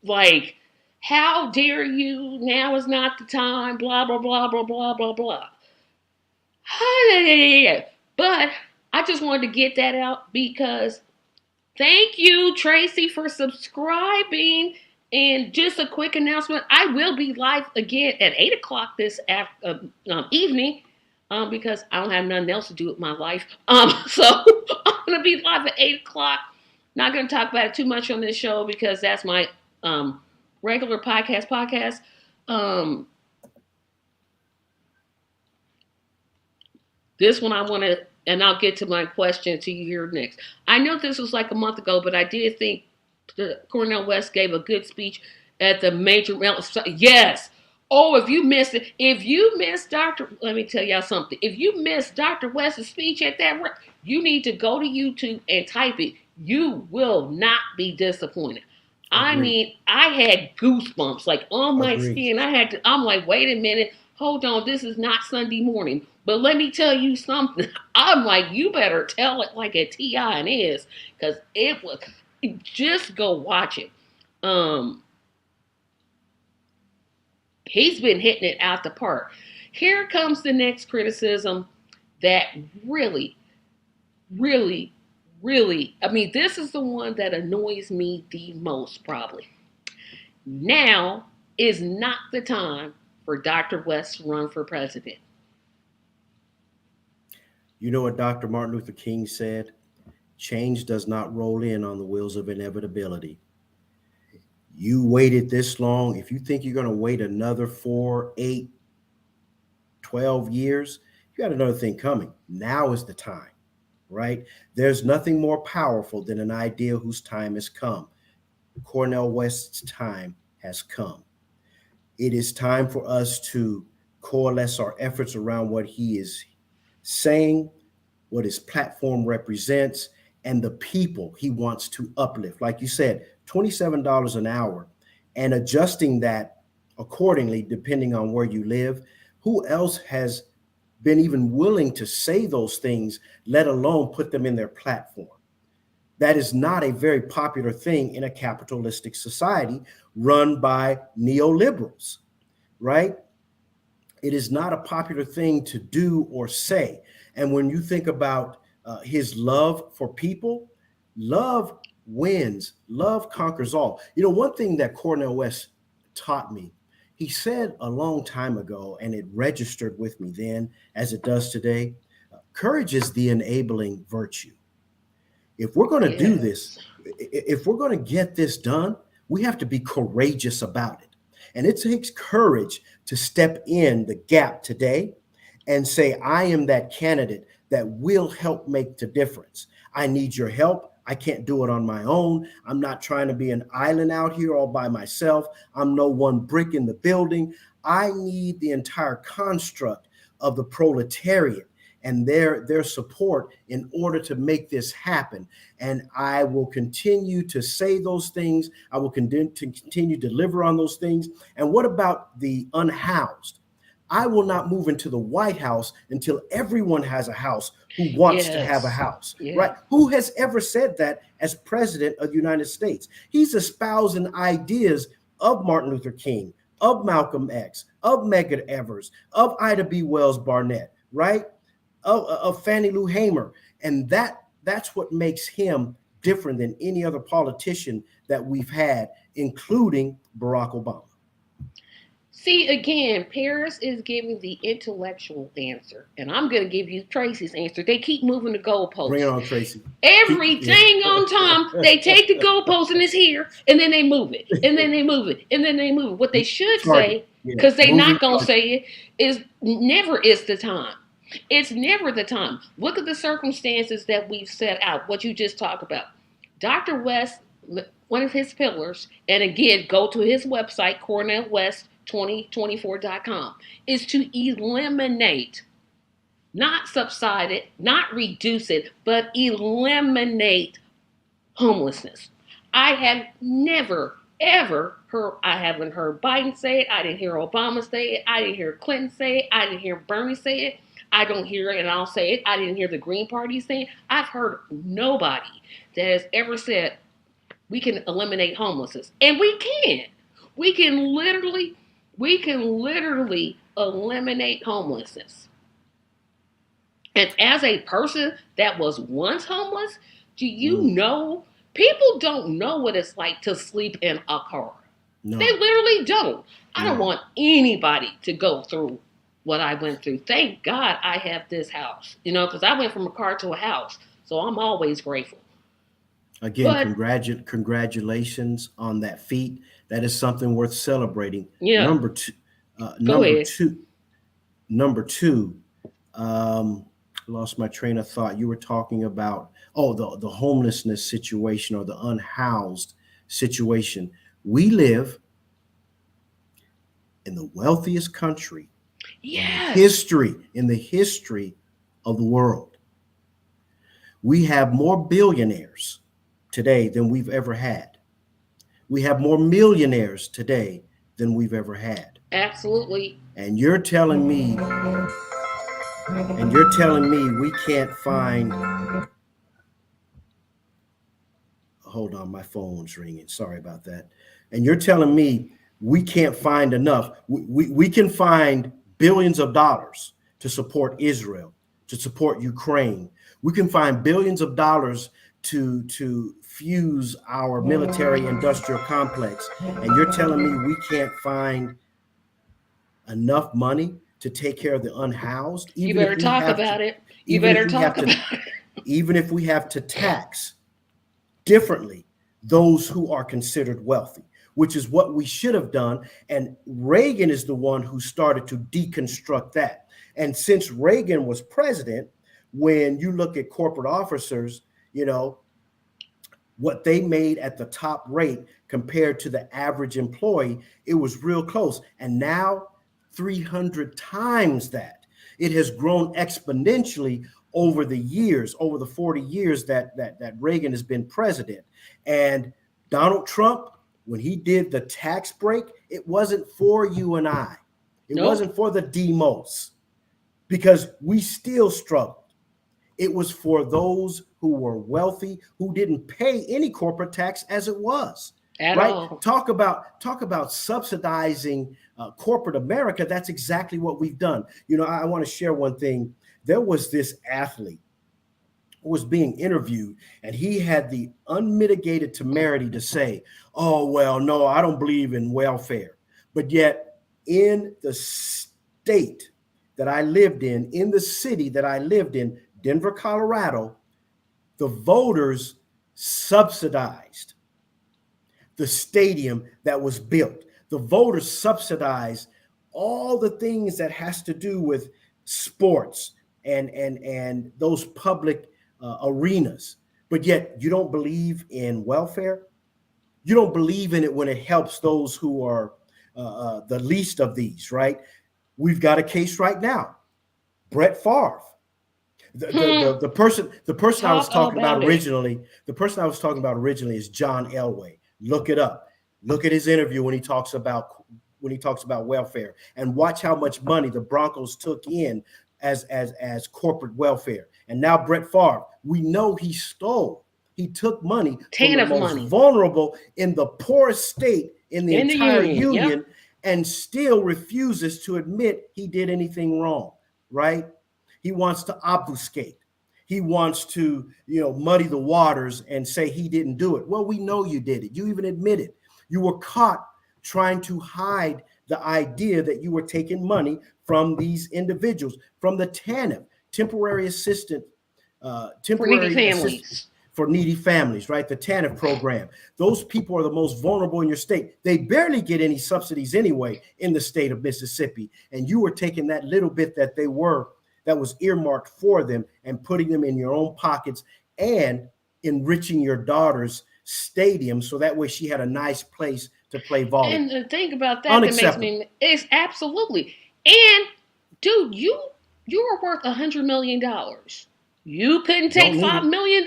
Speaker 1: like, how dare you? Now is not the time, blah, blah, blah, blah, blah, blah, blah. But I just wanted to get that out because thank you, Tracy, for subscribing. And just a quick announcement: I will be live again at 8 o'clock this evening, because I don't have nothing else to do with my life. So I'm gonna be live at 8 o'clock. Not gonna talk about it too much on this show because that's my regular podcast. Um, This one I want to, and I'll get to my question to you here next. I know this was like a month ago, but I did think Cornel West gave a good speech at the major. Yes. Oh, if you missed let me tell y'all something. If you missed Dr. West's speech at that, you need to go to YouTube and type it. You will not be disappointed. I
Speaker 2: Agree.
Speaker 1: mean, I had goosebumps like on my
Speaker 2: Agree.
Speaker 1: skin. I'm like, wait a minute, hold on, this is not Sunday morning. But let me tell you something. I'm like, you better tell it like a TI and is, because it was. Just go watch it. He's been hitting it out the park. Here comes the next criticism that really, really, really. I mean, this is the one that annoys me the most. Probably now is not the time for Dr. West to run for president.
Speaker 2: You know what Dr. Martin Luther King said? Change does not roll in on the wheels of inevitability. You waited this long. If you think you're going to wait another 4, 8, 12 years, you got another thing coming. Now is the time, right? There's nothing more powerful than an idea whose time has come. Cornel West's time has come. It is time for us to coalesce our efforts around what he is saying, what his platform represents, and the people he wants to uplift. Like you said, $27 an hour, and adjusting that accordingly, depending on where you live. Who else has been even willing to say those things, let alone put them in their platform? That is not a very popular thing in a capitalistic society run by neoliberals, right? It is not a popular thing to do or say. And when you think about his love for people, love wins, love conquers all. You know, one thing that Cornel West taught me, he said a long time ago, and it registered with me then as it does today, courage is the enabling virtue. If we're going to do this,
Speaker 1: Yes.
Speaker 2: if we're going to get this done, we have to be courageous about it. And it takes courage to step in the gap today and say, I am that candidate that will help make the difference. I need your help. I can't do it on my own. I'm not trying to be an island out here all by myself. I'm no one brick in the building. I need the entire construct of the proletariat and their support in order to make this happen. And I will continue to say those things. I will continue to deliver on those things. And what about the unhoused? I will not move into the White House until everyone has a house who wants to have a
Speaker 1: Yes.
Speaker 2: house,
Speaker 1: Yeah.
Speaker 2: right? Who has ever said that as president of the United States? He's espousing ideas of Martin Luther King, of Malcolm X, of Medgar Evers, of Ida B. Wells Barnett, right? Of Fannie Lou Hamer. And that's what makes him different than any other politician that we've had, including Barack Obama.
Speaker 1: See, again, Paris is giving the intellectual answer, and I'm going to give you Tracy's answer. They keep moving the
Speaker 2: Bring it
Speaker 1: goalposts.
Speaker 2: on, Tracy.
Speaker 1: Every dang on time, they take the goalpost and it's here, and then they move it, and then they move it, and then they move it. What they should
Speaker 2: Target.
Speaker 1: say,
Speaker 2: Yeah.
Speaker 1: because they
Speaker 2: Moving
Speaker 1: not going to
Speaker 2: target.
Speaker 1: say it, is never is the time. It's never the time. Look at the circumstances that we've set out, what you just talked about. Dr. West, one of his pillars, and again, go to his website, cornelwest2024.com, is to eliminate, not subside it, not reduce it, but eliminate homelessness. I have never, ever heard, I haven't heard Biden say it. I didn't hear Obama say it. I didn't hear Clinton say it. I didn't hear Bernie say it. I don't hear it, and I'll say it. I didn't hear the Green Party say it. I've heard nobody that has ever said we can eliminate homelessness. And we can. We can literally, we can literally eliminate homelessness. And as a person that was once homeless, do you know? People don't know what it's like to sleep in a car.
Speaker 2: No.
Speaker 1: They literally don't. I don't
Speaker 2: No.
Speaker 1: want anybody to go through what I went through. Thank God I have this house, because I went from a car to a house. So I'm always grateful.
Speaker 2: Again,
Speaker 1: But
Speaker 2: congratulations on that feat. That is something worth celebrating.
Speaker 1: yeah,
Speaker 2: Number two,
Speaker 1: go ahead.
Speaker 2: number two. Um, Lost my train of thought. You were talking about the homelessness situation or the unhoused situation. We live in the wealthiest country
Speaker 1: Yes,
Speaker 2: in the history of the world. We have more billionaires today than we've ever had. We have more millionaires today than we've ever had.
Speaker 1: absolutely.
Speaker 2: And you're telling me we can't find, hold on, my phone's ringing. Sorry about that. And you're telling me we can't find enough. We can find billions of dollars to support Israel, to support Ukraine. We can find billions of dollars to fuse our military industrial complex. And you're telling me we can't find enough money to take care of the unhoused,
Speaker 1: You better talk about it. You
Speaker 2: even if
Speaker 1: better
Speaker 2: we have
Speaker 1: talk
Speaker 2: to,
Speaker 1: about it.
Speaker 2: even if we have to tax differently those who are considered wealthy, which is what we should have done. And Reagan is the one who started to deconstruct that. And since Reagan was president, when you look at corporate officers, what they made at the top rate compared to the average employee, it was real close. And now 300 times that. It has grown exponentially over the years, over the 40 years that Reagan has been president. And Donald Trump, when he did the tax break, it wasn't for you and I. It
Speaker 1: Nope.
Speaker 2: wasn't for the demos, because we still struggled. It was for those who were wealthy, who didn't pay any corporate tax as it was.
Speaker 1: At
Speaker 2: Right?
Speaker 1: all.
Speaker 2: Talk about subsidizing corporate America. That's exactly what we've done. I want to share one thing. There was this athlete who was being interviewed, and he had the unmitigated temerity to say, "Oh, well, no, I don't believe in welfare." But yet, in the state that I lived in the city that I lived in, Denver, Colorado, the voters subsidized the stadium that was built. The voters subsidized all the things that has to do with sports and those public arenas. but yet you don't believe in welfare. You don't believe in it when it helps those who are the least of these, right? We've got a case right now, Brett Favre.
Speaker 1: Hmm.
Speaker 2: The person I was
Speaker 1: Talk
Speaker 2: talking about
Speaker 1: about it.
Speaker 2: originally, the person I was talking about originally is John Elway. Look it up. Look at his interview when he talks about welfare, and watch how much money the Broncos took in as corporate welfare. And now Brett Favre, we know he stole. He took money from
Speaker 1: Tan
Speaker 2: the
Speaker 1: of
Speaker 2: most
Speaker 1: money
Speaker 2: vulnerable in the poorest state in the
Speaker 1: in the
Speaker 2: entire
Speaker 1: union. Yep.
Speaker 2: union, and still refuses to admit he did anything wrong, right? He wants to obfuscate. He wants to, muddy the waters and say he didn't do it. Well, we know you did it. You even admitted you were caught trying to hide the idea that you were taking money from these individuals, from the TANF, temporary assistant,
Speaker 1: For needy
Speaker 2: temporary assistant
Speaker 1: families.
Speaker 2: for needy families, right? The TANF program. Those people are the most vulnerable in your state. They barely get any subsidies anyway in the state of Mississippi. And you were taking that little bit that was earmarked for them and putting them in your own pockets and enriching your daughter's stadium so that way she had a nice place to play
Speaker 1: And
Speaker 2: volleyball.
Speaker 1: the thing about that makes
Speaker 2: Unacceptable.
Speaker 1: me is absolutely. And dude, you are worth $100 million. You couldn't take
Speaker 2: Don't need
Speaker 1: five
Speaker 2: it.
Speaker 1: million.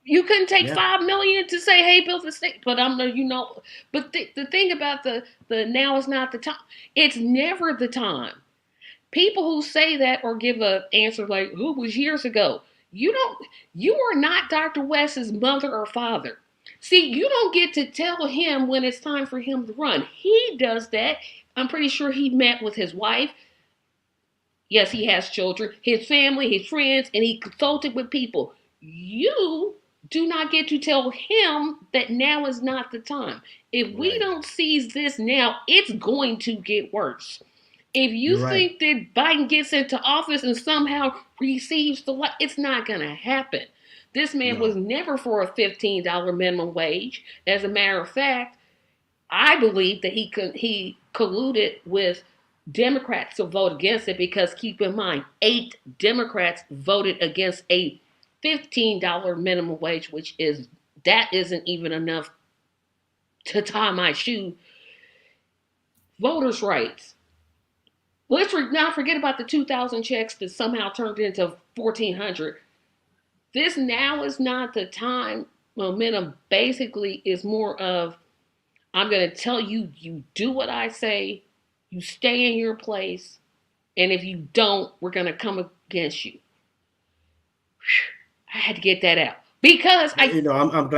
Speaker 1: You couldn't take
Speaker 2: Yeah.
Speaker 1: 5 million to say, "Hey, build the state." But I'm the, you know. But the thing about the now is not the time. It's never the time. People who say that or give a answer like, "Who was years ago?" You don't. You are not Dr. West's mother or father. See, you don't get to tell him when it's time for him to run. He does that. I'm pretty sure he met with his wife. Yes, he has children, his family, his friends, and he consulted with people. You do not get to tell him that now is not the time. If we
Speaker 2: Right.
Speaker 1: don't seize this now, it's going to get worse. If you
Speaker 2: You're right.
Speaker 1: think that Biden gets into office and somehow receives the light, it's not going to happen. This man was
Speaker 2: No.
Speaker 1: never for a $15 minimum wage. As a matter of fact, I believe that he colluded with Democrats to vote against it because keep in mind, 8 Democrats voted against a $15 minimum wage, which is that isn't even enough to tie my shoe. Voters' rights. Let's not forget about the 2,000 checks that somehow turned into 1,400. This now is not the time. Momentum basically is more of I'm going to tell you, you do what I say, you stay in your place, and if you don't, we're going to come against you. I had to get that out because
Speaker 2: I'm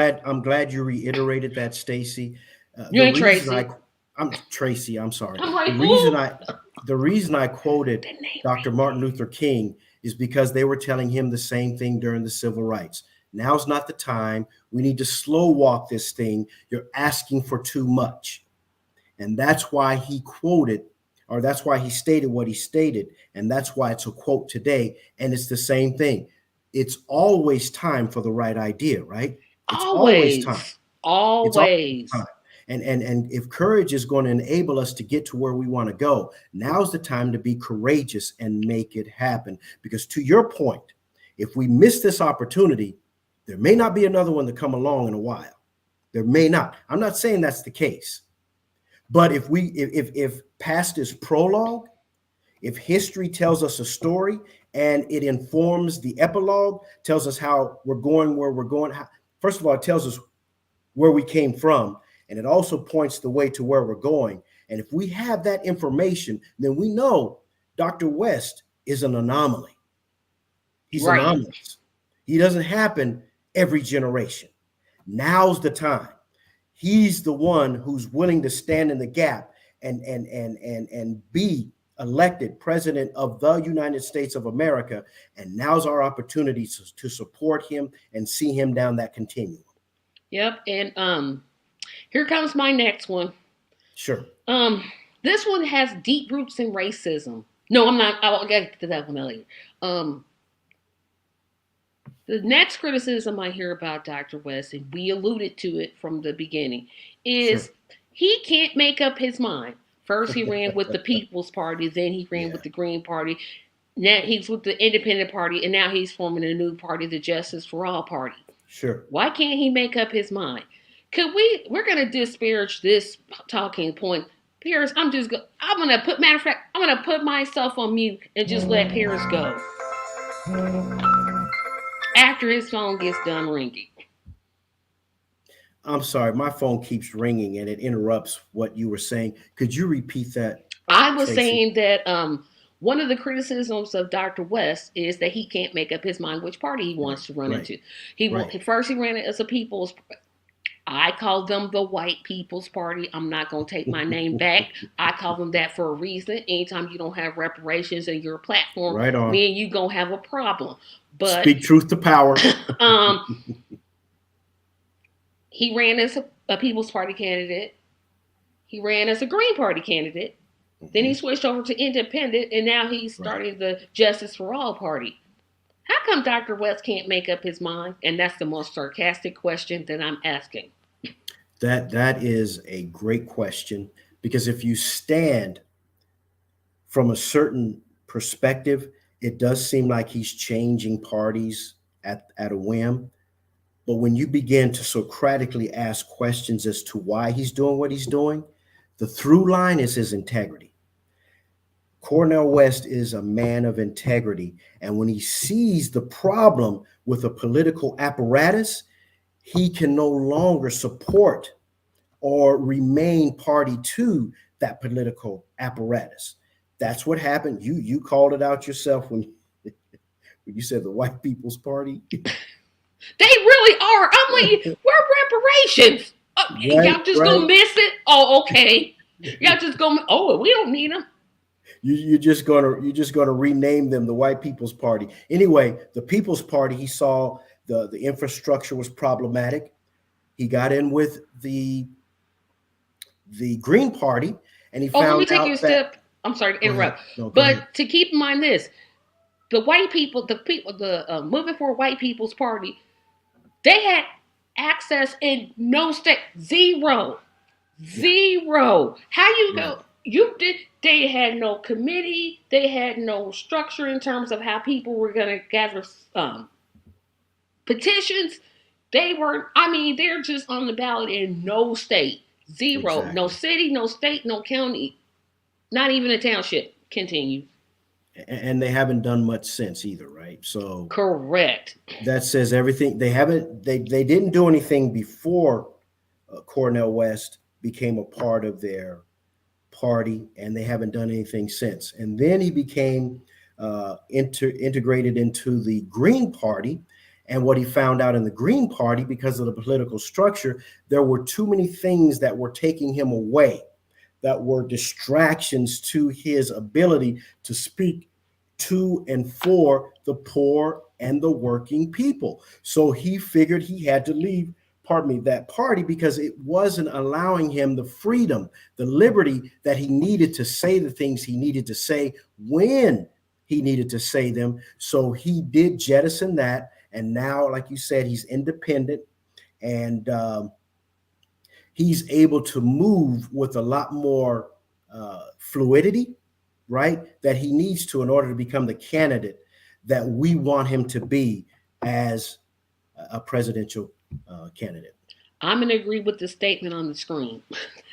Speaker 2: glad you reiterated that, Stacy.
Speaker 1: You
Speaker 2: The
Speaker 1: ain't
Speaker 2: reason
Speaker 1: Tracy.
Speaker 2: I'm Tracy. I'm sorry.
Speaker 1: I'm
Speaker 2: The
Speaker 1: like,
Speaker 2: reason
Speaker 1: ooh,
Speaker 2: I the reason I quoted
Speaker 1: that name
Speaker 2: Dr.
Speaker 1: right
Speaker 2: Martin Luther King is because they were telling him the same thing during the civil rights. Now's not the time. We need to slow walk this thing. You're asking for too much. And that's why he quoted, or that's why he stated what he stated. And that's why it's a quote today. And it's the same thing. It's always time for the right idea, right?
Speaker 1: there.
Speaker 2: It's always time.
Speaker 1: Always,
Speaker 2: It's always time.
Speaker 1: always.
Speaker 2: And if courage is going to enable us to get to where we want to go, now's the time to be courageous and make it happen. Because to your point, if we miss this opportunity, there may not be another one to come along in a while. There may not. I'm not saying that's the case. But if past is prologue, if history tells us a story and it informs the epilogue, tells us how we're going, where we're going. First of all, it tells us where we came from, and it also points the way to where we're going. And if we have that information, then we know Dr. West is an anomaly. He's
Speaker 1: Right.
Speaker 2: anomalous. He doesn't happen every generation. Now's the time. He's the one who's willing to stand in the gap and be elected president of the United States of America. And now's our opportunity to support him and see him down that continuum.
Speaker 1: Yep. And here comes my next one.
Speaker 2: Sure.
Speaker 1: Um, this one has deep roots in racism. No, I'm not. I'll get to that one later. Um, the next criticism I hear about Dr. West, and we alluded to it from the beginning,
Speaker 2: Sure.
Speaker 1: is he can't make up his mind. First, he ran with the People's Party, then he ran with
Speaker 2: Yeah.
Speaker 1: the Green Party. Now he's with the Independent Party, and now he's forming a new party, the Justice for All Party.
Speaker 2: Sure.
Speaker 1: Why can't he make up his mind? Could we? We're gonna disparage this talking point. Paris, I'm gonna put. Matter of fact, I'm gonna put myself on mute and just let Paris go after his phone gets done ringing.
Speaker 2: I'm sorry, my phone keeps ringing and it interrupts what you were saying. Could you repeat that,
Speaker 1: I was
Speaker 2: Tracy?
Speaker 1: saying that one of the criticisms of Dr. West is that he can't make up his mind which party he
Speaker 2: Right,
Speaker 1: wants to run
Speaker 2: right,
Speaker 1: into.
Speaker 2: right.
Speaker 1: First he ran it as a people's. I call them the White People's Party. I'm not going to take my name back. I call them that for a reason. Anytime you don't have reparations in your platform,
Speaker 2: Right on.
Speaker 1: me and you going to have a problem. But
Speaker 2: Speak truth to power.
Speaker 1: um, he ran as a People's Party candidate. He ran as a Green Party candidate. Then he
Speaker 2: Mhm.
Speaker 1: switched over to independent, and now he's
Speaker 2: Right.
Speaker 1: starting the Justice for All Party. How come Dr. West can't make up his mind? And that's the most sarcastic question that I'm asking.
Speaker 2: That is a great question because if you stand from a certain perspective, it does seem like he's changing parties at a whim. But when you begin to Socratically ask questions as to why he's doing what he's doing, the through line is his integrity. Cornel West is a man of integrity. And when he sees the problem with a political apparatus, he can no longer support or remain party to that political apparatus. That's what happened. You called it out yourself when you said the white people's party.
Speaker 1: They really are. I'm like, we're reparations.
Speaker 2: Right,
Speaker 1: Y'all just
Speaker 2: right.
Speaker 1: gonna miss it? Oh, okay. Y'all just gonna. Oh, we don't need them.
Speaker 2: You're just gonna rename them the white people's party. Anyway, the people's party, he saw the infrastructure was problematic. He got in with the Green Party, and he
Speaker 1: Oh, let me
Speaker 2: found
Speaker 1: take you a
Speaker 2: out that.
Speaker 1: step. I'm sorry to
Speaker 2: Go ahead.
Speaker 1: interrupt,
Speaker 2: No, go ahead.
Speaker 1: but to keep in mind this: the white people, the moving for white people's party, they had access in no state, zero.
Speaker 2: Yeah,
Speaker 1: Zero. How you
Speaker 2: right.
Speaker 1: go? You did. They had no committee. They had no structure in terms of how people were going to gather petitions. They were. I mean, they're just on the ballot in no state. Zero. No
Speaker 2: Exactly.
Speaker 1: city. No state. No county. Not even a township. Continue.
Speaker 2: And they haven't done much since either, right? So
Speaker 1: Correct.
Speaker 2: that says everything. They didn't do anything before Cornel West became a part of their party, and they haven't done anything since. And then he became integrated into the Green Party. And what he found out in the Green Party, because of the political structure, there were too many things that were taking him away, that were distractions to his ability to speak to and for the poor and the working people. So he figured he had to leave, pardon me, that party because it wasn't allowing him the freedom, the liberty that he needed to say the things he needed to say when he needed to say them. So he did jettison that. And now, like you said, he's independent, and he's able to move with a lot more fluidity, right? That he needs to in order to become the candidate that we want him to be as a presidential candidate.
Speaker 1: I'm gonna agree with the statement on the screen.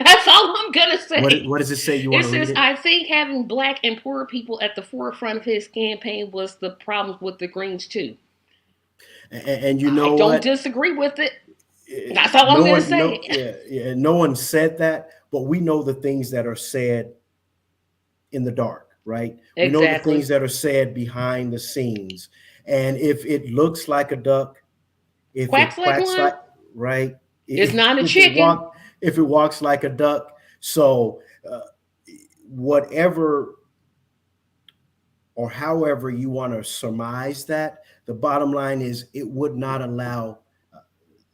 Speaker 1: That's all I'm gonna say.
Speaker 2: What does it say? You want
Speaker 1: It
Speaker 2: to read
Speaker 1: says,
Speaker 2: it?
Speaker 1: I think having black and poor people at the forefront of his campaign was the problem with the Greens too.
Speaker 2: And you
Speaker 1: I
Speaker 2: know
Speaker 1: don't
Speaker 2: what?
Speaker 1: disagree with it. That's all I'm
Speaker 2: No
Speaker 1: gonna
Speaker 2: one,
Speaker 1: say.
Speaker 2: no, yeah, yeah, no one said that, but we know the things that are said in the dark, right? We know the
Speaker 1: Exactly.
Speaker 2: things that are said behind the scenes. And if it looks like a duck, if it
Speaker 1: Quacks like
Speaker 2: quacks
Speaker 1: one.
Speaker 2: like right,
Speaker 1: It's
Speaker 2: if
Speaker 1: not a
Speaker 2: it
Speaker 1: chicken.
Speaker 2: walk if it walks like a duck. So whatever or however you want to surmise that, the bottom line is it would not allow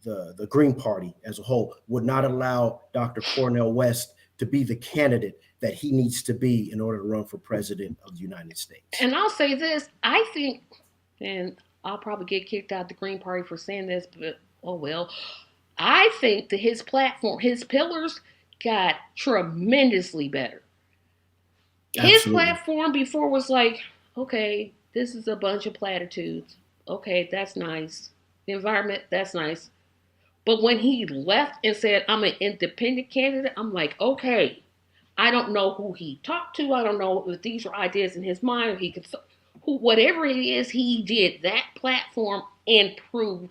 Speaker 2: the Green Party as a whole would not allow Dr. Cornel West to be the candidate that he needs to be in order to run for president of the United States.
Speaker 1: And I'll say this: I think, and I'll probably get kicked out the Green Party for saying this, but oh well. I think that his platform, his pillars, got tremendously better. His
Speaker 2: Absolutely.
Speaker 1: platform before was like, Okay, this is a bunch of platitudes. Okay, that's nice. The environment, that's nice. But when he left and said, I'm an independent candidate, I'm like, okay, I don't know who he talked to. I don't know if these were ideas in his mind, or he could, whatever it is he did, that platform improved.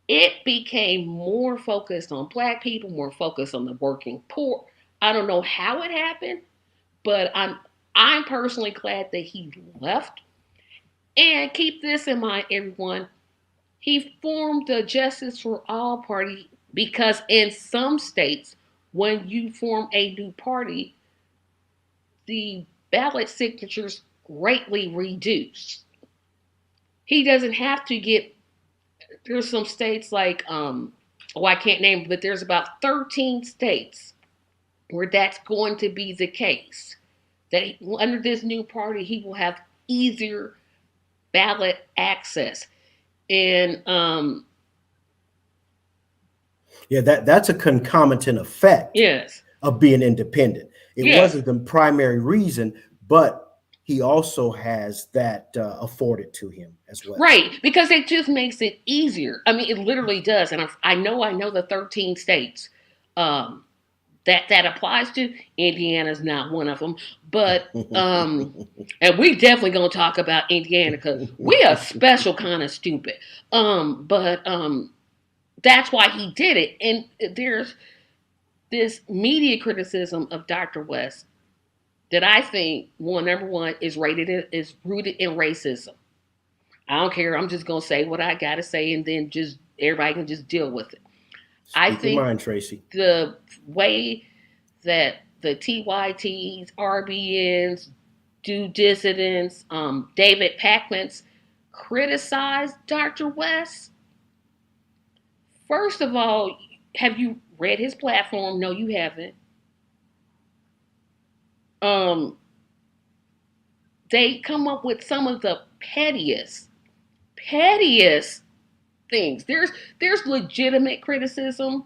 Speaker 1: It became more focused on black people, more focused on the working poor. I don't know how it happened, but I'm personally glad that he left. And keep this in mind, everyone. He formed the Justice for All Party because in some states, when you form a new party, the ballot signatures greatly reduce. He doesn't have to get. There's some states like oh, I can't name, but there's about 13 states where that's going to be the case. That under this new party, he will have easier ballot access. And
Speaker 2: Yeah, that's a concomitant effect
Speaker 1: yes,
Speaker 2: of being independent. It
Speaker 1: yes,
Speaker 2: wasn't the primary reason, but he also has that afforded to him as well.
Speaker 1: right, because it just makes it easier. I mean, it literally does. And I know the 13 states um, that applies to. Indiana's not one of them, but and we definitely gonna talk about Indiana because we are special kind of stupid. But that's why he did it. And there's this media criticism of Dr. West that I think number one is rooted in racism. I don't care. I'm just gonna say what I gotta say, and then just everybody can just deal with it. I
Speaker 2: Speak your
Speaker 1: think
Speaker 2: mind, Tracy.
Speaker 1: the way that the TYTs, RBNs, due dissidents, David Packmans criticized Dr. West. First of all, have you read his platform? No, you haven't. Um, they come up with some of the pettiest things. There's legitimate criticism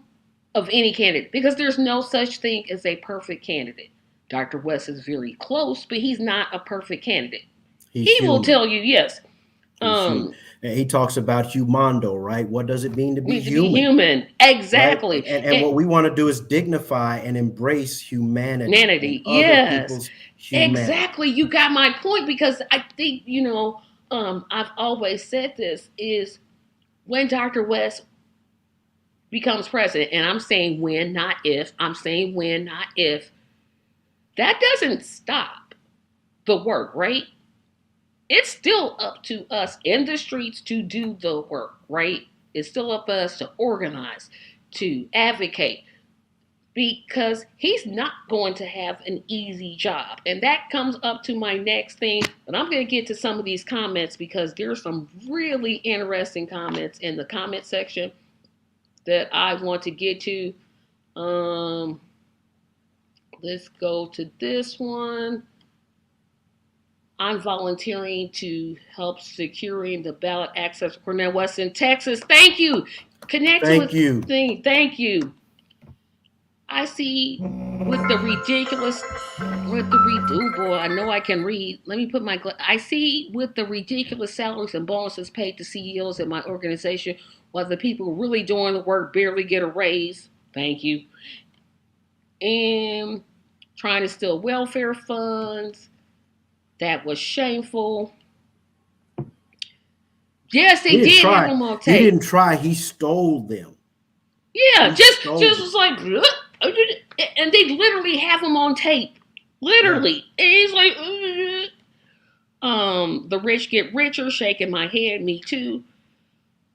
Speaker 1: of any candidate because there's no such thing as a perfect candidate. Dr. West is very close, but he's not a perfect candidate.
Speaker 2: He's
Speaker 1: He will
Speaker 2: human.
Speaker 1: tell you yes.
Speaker 2: He's human. And he talks about humando, right? What does it mean to be
Speaker 1: Need to be
Speaker 2: human?
Speaker 1: human.
Speaker 2: Right?
Speaker 1: Exactly.
Speaker 2: And what we want to do is dignify and embrace humanity and
Speaker 1: Humanity.
Speaker 2: other
Speaker 1: Yes.
Speaker 2: people's humanity.
Speaker 1: Exactly. You got my point because I think, I've always said this is when Dr. West becomes president, and I'm saying when, not if, I'm saying when, not if, that doesn't stop the work, right? It's still up to us in the streets to do the work, right? It's still up to us to organize, to advocate, because he's not going to have an easy job. And that comes up to my next thing. But I'm going to get to some of these comments because there's some really interesting comments in the comment section that I want to get to. Um, let's go to this one. I'm volunteering to help securing the ballot access for Cornel West in Texas. Thank you. Connecting
Speaker 2: Thank
Speaker 1: with
Speaker 2: you.
Speaker 1: thing. Thank you. I see with the ridiculous with the redo boy. I know I can read. Let me put my. I see with the ridiculous salaries and bonuses paid to CEOs in my organization, while the people really doing the work barely get a raise. Thank you. And trying to steal welfare funds. That was shameful. Yes,
Speaker 2: He
Speaker 1: they
Speaker 2: didn't
Speaker 1: did have
Speaker 2: try.
Speaker 1: them on
Speaker 2: He
Speaker 1: tape.
Speaker 2: didn't try. He stole them.
Speaker 1: Yeah,
Speaker 2: He
Speaker 1: just
Speaker 2: stole them.
Speaker 1: was like, and they literally have them on tape,
Speaker 2: Yeah.
Speaker 1: literally. And he's like, the rich get richer, shaking my head. Me too.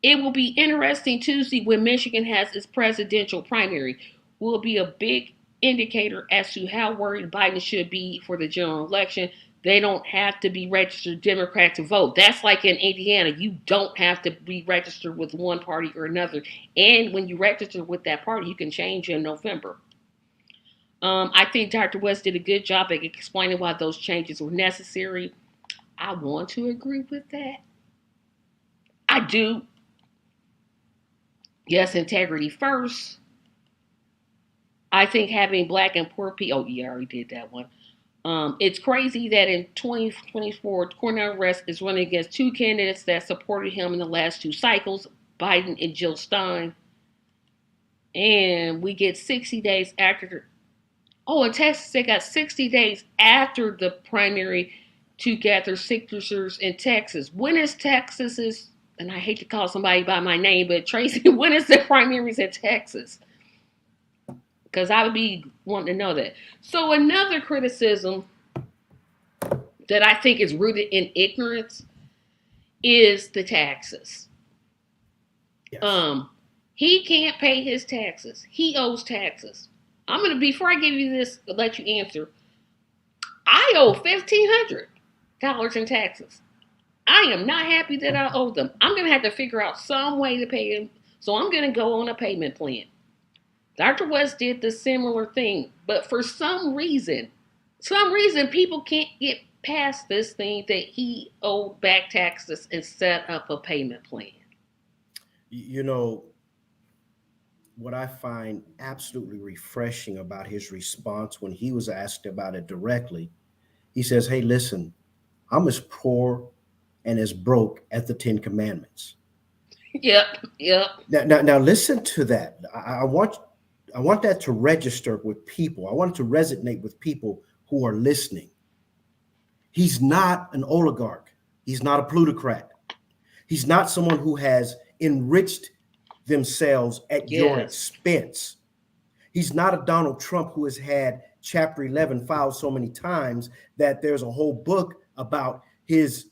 Speaker 1: It will be interesting Tuesday when Michigan has its presidential primary. Will be a big indicator as to how worried Biden should be for the general election. They don't have to be registered Democrat to vote. That's like in Indiana. You don't have to be registered with one party or another. And when you register with that party, you can change in November. I think Dr. West did a good job at explaining why those changes were necessary. I want to agree with that. I do. Yes, integrity first. I think having black and poor people. Oh, yeah, I already did that one. It's crazy that in 2024, Cornel West is running against two candidates that supported him in the last two cycles, Biden and Jill Stein. And we get 60 days after. Oh, in Texas, they got 60 days after the primary to gather signatures in Texas. When is Texas's, and I hate to call somebody by my name, but Tracy, when is the primaries in Texas? Because I would be wanting to know that. So another criticism that I think is rooted in ignorance is the taxes.
Speaker 2: Yes.
Speaker 1: He can't pay his taxes. He owes taxes. I'm gonna before I give you this, let you answer. I owe $1,500 in taxes. I am not happy that I owe them. I'm gonna have to figure out some way to pay them. So I'm gonna go on a payment plan. Dr. West did the similar thing, but for some reason people can't get past this thing that he owed back taxes and set up a payment plan.
Speaker 2: You know, what I find absolutely refreshing about his response when he was asked about it directly, he says, "Hey, listen, I'm as poor and as broke as the Ten Commandments."
Speaker 1: Yep, yep.
Speaker 2: Now listen to that. I want that to register with people. I want it to resonate with people who are listening. He's not an oligarch. He's not a plutocrat. He's not someone who has enriched themselves at your
Speaker 1: Yes.
Speaker 2: expense. He's not a Donald Trump who has had Chapter 11 filed so many times that there's a whole book about his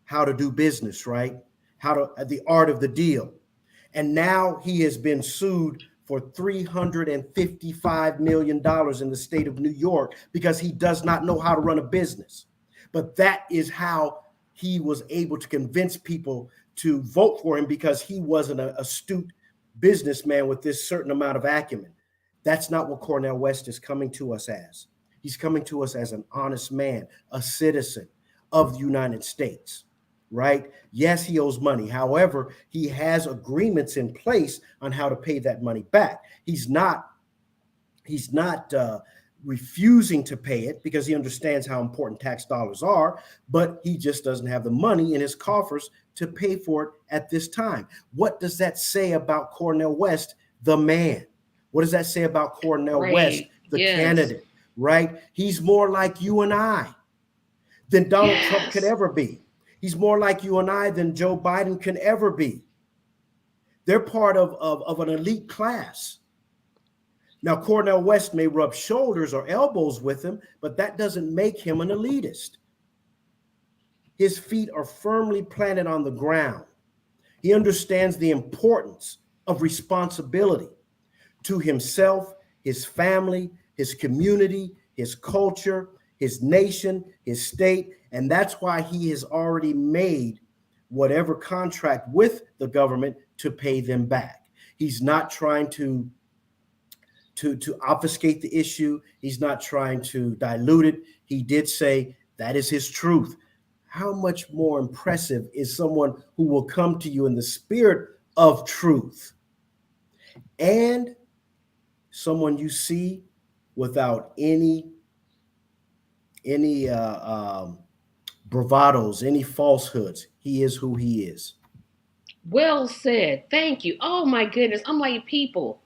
Speaker 2: how to do business, right? How to the art of the deal. And now he has been sued for $355 million in the state of New York because he does not know how to run a business. But that is how he was able to convince people to vote for him, because he wasn't an astute businessman with this certain amount of acumen. That's not what Cornel West is coming to us as. He's coming to us as an honest man, a citizen of the United States, right? Yes, he owes money. However, he has agreements in place on how to pay that money back. He's not refusing to pay it because he understands how important tax dollars are, but he just doesn't have the money in his coffers to pay for it at this time. What does that say about Cornel West, the man? What does that say about Cornel West,
Speaker 1: Right.
Speaker 2: the
Speaker 1: Yes.
Speaker 2: candidate, right? He's more like you and I than Donald Trump could
Speaker 1: Yes.
Speaker 2: ever be. He's more like you and I than Joe Biden can ever be. They're part of an elite class. Now, Cornel West may rub shoulders or elbows with him, but that doesn't make him an elitist. His feet are firmly planted on the ground. He understands the importance of responsibility to himself, his family, his community, his culture, his nation, his state, and that's why he has already made whatever contract with the government to pay them back. He's not trying to obfuscate the issue. He's not trying to dilute it. He did say that is his truth. How much more impressive is someone who will come to you in the spirit of truth and someone you see without any bravados, any falsehoods. He is who he is.
Speaker 1: Well said. Thank you. Oh my goodness. I'm like, people,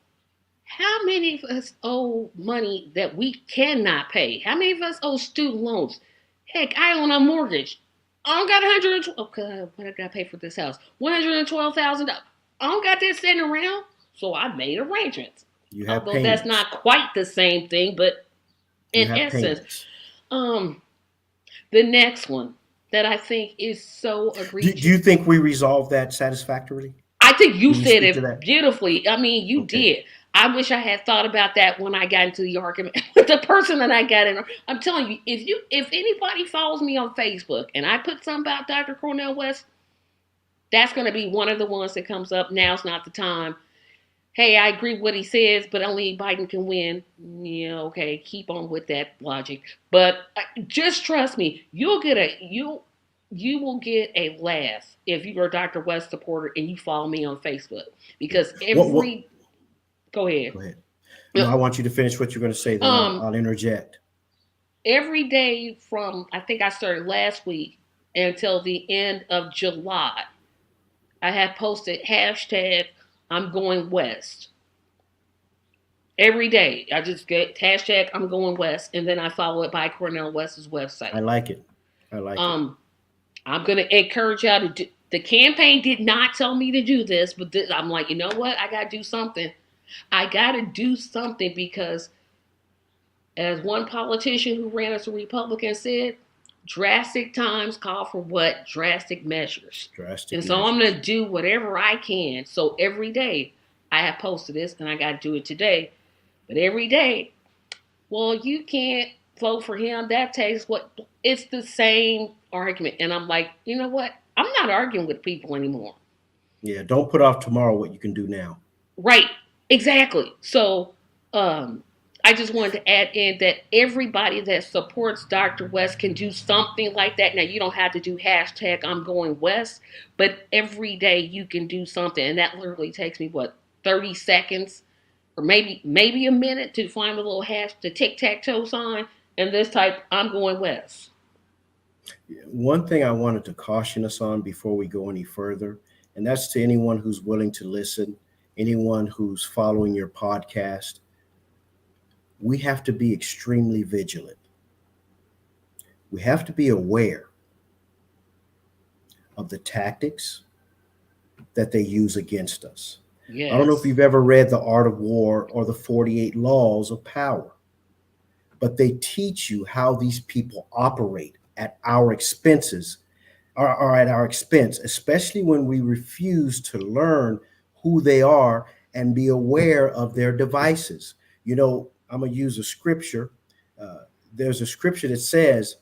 Speaker 1: how many of us owe money that we cannot pay? How many of us owe student loans? Heck, I own a mortgage. I don't got 112. Okay, what I gotta pay for this house? $112,000. I don't got that sitting around. So I made arrangements.
Speaker 2: You have
Speaker 1: Although that's
Speaker 2: payments.
Speaker 1: not quite the same thing, but
Speaker 2: You
Speaker 1: in
Speaker 2: have
Speaker 1: essence,
Speaker 2: payments.
Speaker 1: um, the next one that I think is so
Speaker 2: Do you
Speaker 1: egregious.
Speaker 2: think we resolved that satisfactorily?
Speaker 1: I think you
Speaker 2: Can you
Speaker 1: said
Speaker 2: speak to
Speaker 1: it
Speaker 2: that?
Speaker 1: beautifully. I mean, you
Speaker 2: Okay.
Speaker 1: did. I wish I had thought about that when I got into the argument with the person that I got in. I'm telling you, if anybody follows me on Facebook and I put something about Dr. Cornel West, that's going to be one of the ones that comes up. Now's not the time. Hey, I agree with what he says, but only Biden can win. Yeah, okay, keep on with that logic. But just trust me, you will get a laugh if you're a Dr. West supporter and you follow me on Facebook
Speaker 2: Yeah.
Speaker 1: because
Speaker 2: What
Speaker 1: every go ahead.
Speaker 2: Go ahead. No, I want you to finish what you're going to say, then
Speaker 1: Um,
Speaker 2: I'll interject.
Speaker 1: every day from I think I started last week until the end of July, I have posted hashtag I'm going west. Every day, I just get hashtag I'm going west, and then I follow it by Cornel West's website.
Speaker 2: I like it. I like it.
Speaker 1: Um, I'm gonna encourage y'all to do. The campaign did not tell me to do this, but I'm like, you know what? I gotta do something. I gotta do something because, as one politician who ran as a Republican said, drastic times call for what? Drastic measures.
Speaker 2: Drastic
Speaker 1: And so I'm
Speaker 2: measures.
Speaker 1: gonna do whatever I can. So every day I have posted this, and I gotta do it today. But every day, well, you can't vote for him. That takes what? It's the same argument. And I'm like, you know what? I'm not arguing with people anymore.
Speaker 2: Yeah, don't put off tomorrow what you can do now.
Speaker 1: Right. Exactly. So um I just wanted to add in that everybody that supports Dr. West can do something like that. Now you don't have to do hashtag I'm going west, but every day you can do something. And that literally takes me what, 30 seconds or maybe a minute to find the little hash, the tic-tac-toe sign, and this type I'm going west.
Speaker 2: One thing I wanted to caution us on before we go any further, and that's to anyone who's willing to listen, anyone who's following your podcast, we have to be extremely vigilant. We have to be aware of the tactics that they use against us. I don't know if
Speaker 1: Yes.
Speaker 2: you've ever read The Art of War or the 48 Laws of Power, but they teach you how these people operate at our expenses or at our expense, especially when we refuse to learn who they are and be aware of their devices. You know, I'm going to use a scripture. Uh, there's a scripture that says,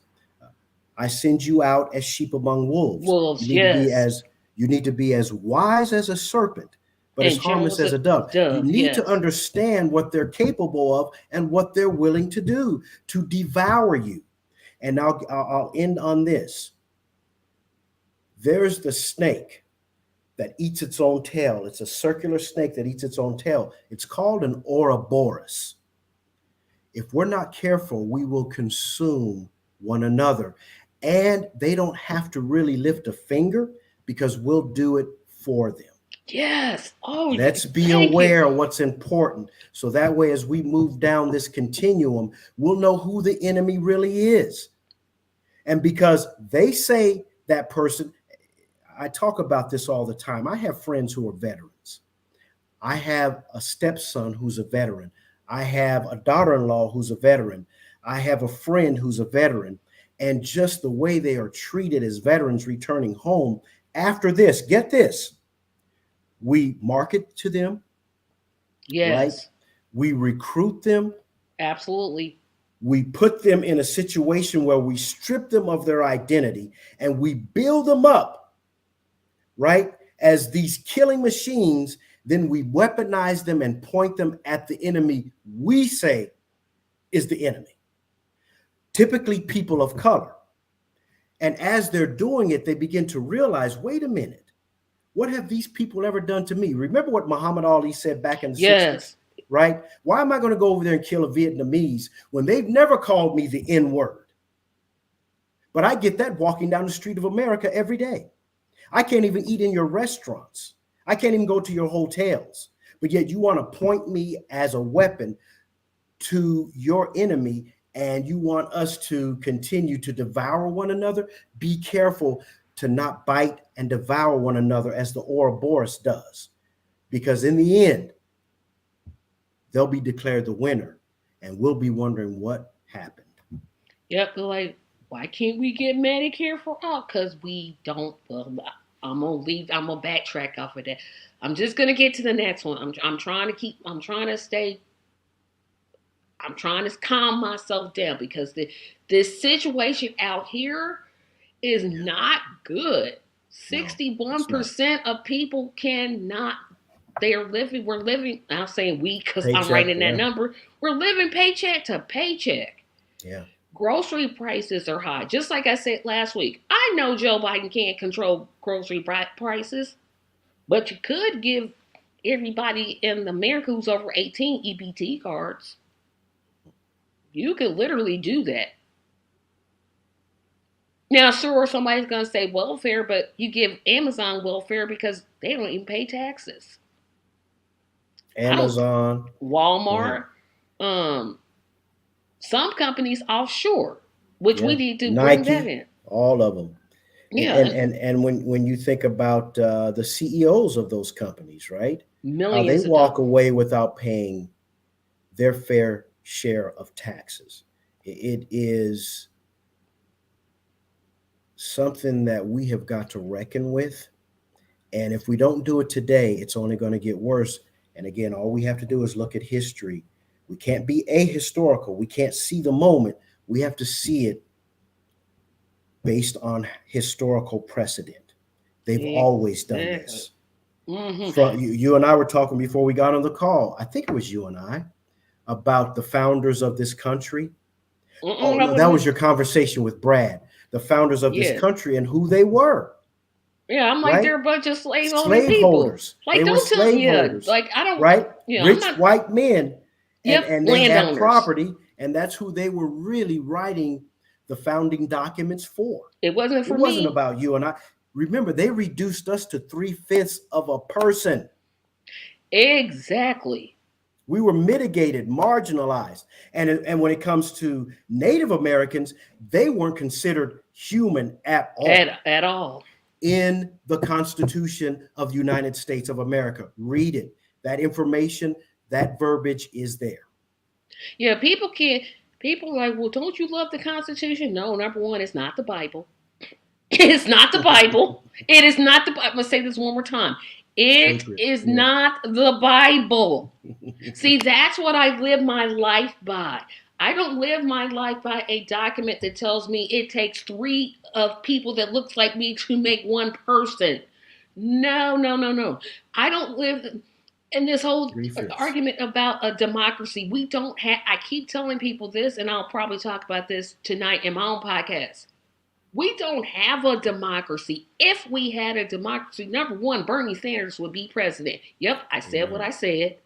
Speaker 2: I send you out as sheep among wolves. You
Speaker 1: Wolves,
Speaker 2: need to be
Speaker 1: yes.
Speaker 2: as you need to be as wise as a serpent, but as
Speaker 1: And Joan
Speaker 2: harmless
Speaker 1: was
Speaker 2: as
Speaker 1: a
Speaker 2: a dove. You
Speaker 1: dove,
Speaker 2: need to
Speaker 1: yes.
Speaker 2: understand what they're capable of and what they're willing to do to devour you. And now I'll end on this. There's the snake that eats its own tail. It's a circular snake that eats its own tail. It's called an Ouroboros. If we're not careful, we will consume one another. And they don't have to really lift a finger because we'll do it for them.
Speaker 1: Yes. Oh,
Speaker 2: Let's be
Speaker 1: thank you.
Speaker 2: aware of what's important. So that way, as we move down this continuum, we'll know who the enemy really is. And because they say that person, I talk about this all the time. I have friends who are veterans. I have a stepson who's a veteran. I have a daughter in law who's a veteran. I have a friend who's a veteran. And just the way they are treated as veterans returning home after this, get this, we market to them, right?
Speaker 1: Yes.
Speaker 2: We recruit them.
Speaker 1: Absolutely.
Speaker 2: We put them in a situation where we strip them of their identity and we build them up, right? As these killing machines, then we weaponize them and point them at the enemy we say is the enemy, typically people of color. And as they're doing it, they begin to realize, wait a minute, what have these people ever done to me? Remember what Muhammad Ali said back in the 60s,
Speaker 1: Yes.
Speaker 2: right? Why am I going to go over there and kill a Vietnamese when they've never called me the N word? But I get that walking down the street of America every day. I can't even eat in your restaurants. I can't even go to your hotels. But yet you want to point me as a weapon to your enemy and you want us to continue to devour one another. Be careful to not bite and devour one another as the Ouroboros does. Because in the end, they'll be declared the winner and we'll be wondering what happened.
Speaker 1: Yep. They're like, why can't we get Medicare for all? Because we don't. Well, I'm gonna leave. I'm gonna backtrack off of that. I'm just gonna get to the next one. I'm trying to keep. I'm trying to stay. I'm trying to calm myself down because this situation out here is
Speaker 2: Yeah.
Speaker 1: not good.
Speaker 2: No,
Speaker 1: Sixty-one
Speaker 2: it's not.
Speaker 1: percent of people cannot. They are living. We're living. I'm saying we because I'm
Speaker 2: Paycheck,
Speaker 1: writing that
Speaker 2: yeah.
Speaker 1: number. We're living paycheck to paycheck.
Speaker 2: Yeah.
Speaker 1: Grocery prices are high. Just like I said last week, I know Joe Biden can't control grocery prices, but you could give everybody in America who's over 18 EBT cards. You could literally do that. Now, sure, somebody's going to say welfare, but you give Amazon welfare because they don't even pay taxes. I don't.
Speaker 2: Amazon, go ahead.
Speaker 1: Walmart, um, some companies offshore, which we
Speaker 2: Yeah,
Speaker 1: need to bring that
Speaker 2: Nike,
Speaker 1: in.
Speaker 2: all of them. And
Speaker 1: Yeah,
Speaker 2: when you think about the CEOs of those companies, right? How they
Speaker 1: millions of
Speaker 2: walk
Speaker 1: dollars.
Speaker 2: away without paying their fair share of taxes. It is something that we have got to reckon with. And if we don't do it today, it's only going to get worse. And again, all we have to do is look at history. We can't be ahistorical. We can't see the moment. We have to see it based on historical precedent. They've always done
Speaker 1: Exactly.
Speaker 2: this.
Speaker 1: Mm-hmm.
Speaker 2: From you and I were talking before we got on the call. I think it was you and I about the founders of this country. Oh
Speaker 1: Mm-mm, that
Speaker 2: no, that
Speaker 1: wasn't
Speaker 2: was
Speaker 1: me.
Speaker 2: your conversation with Brad. The founders of this
Speaker 1: Yeah.
Speaker 2: country and who they were,
Speaker 1: Yeah, I'm like
Speaker 2: right?
Speaker 1: they're a bunch of slave owning
Speaker 2: Slave
Speaker 1: people.
Speaker 2: holders.
Speaker 1: Like
Speaker 2: They were
Speaker 1: don't tell
Speaker 2: slave
Speaker 1: yeah,
Speaker 2: holders,
Speaker 1: like I don't
Speaker 2: right?
Speaker 1: I'm
Speaker 2: Rich
Speaker 1: not
Speaker 2: white men, and
Speaker 1: yep,
Speaker 2: and they had
Speaker 1: landowners.
Speaker 2: property, and that's who they were really writing the founding documents for.
Speaker 1: It wasn't
Speaker 2: It
Speaker 1: for
Speaker 2: wasn't
Speaker 1: me.
Speaker 2: about you and I. Remember, they reduced us to 3/5 of a person.
Speaker 1: Exactly.
Speaker 2: We were mitigated, marginalized. And when it comes to Native Americans, they weren't considered human at all
Speaker 1: At all.
Speaker 2: in the Constitution of the United States of America. Read it. That information, that verbiage is there.
Speaker 1: Yeah, people can't people are like, well, don't you love the Constitution? No, number one, it's not the Bible. It's not the Bible. It is not the Bible. I'm gonna say this one more time. It
Speaker 2: Sacred.
Speaker 1: is
Speaker 2: Yeah.
Speaker 1: not the Bible. See, that's what I live my life by. I don't live my life by a document that tells me it takes three of people that looks like me to make one person. No, no, no, no. I don't live in this whole
Speaker 2: 3/5.
Speaker 1: argument about a democracy. We don't have, I keep telling people this, and I'll probably talk about this tonight in my own podcast. We don't have a democracy. If we had a democracy, number one, Bernie Sanders would be president. Yep, I said what
Speaker 2: Right.
Speaker 1: I said.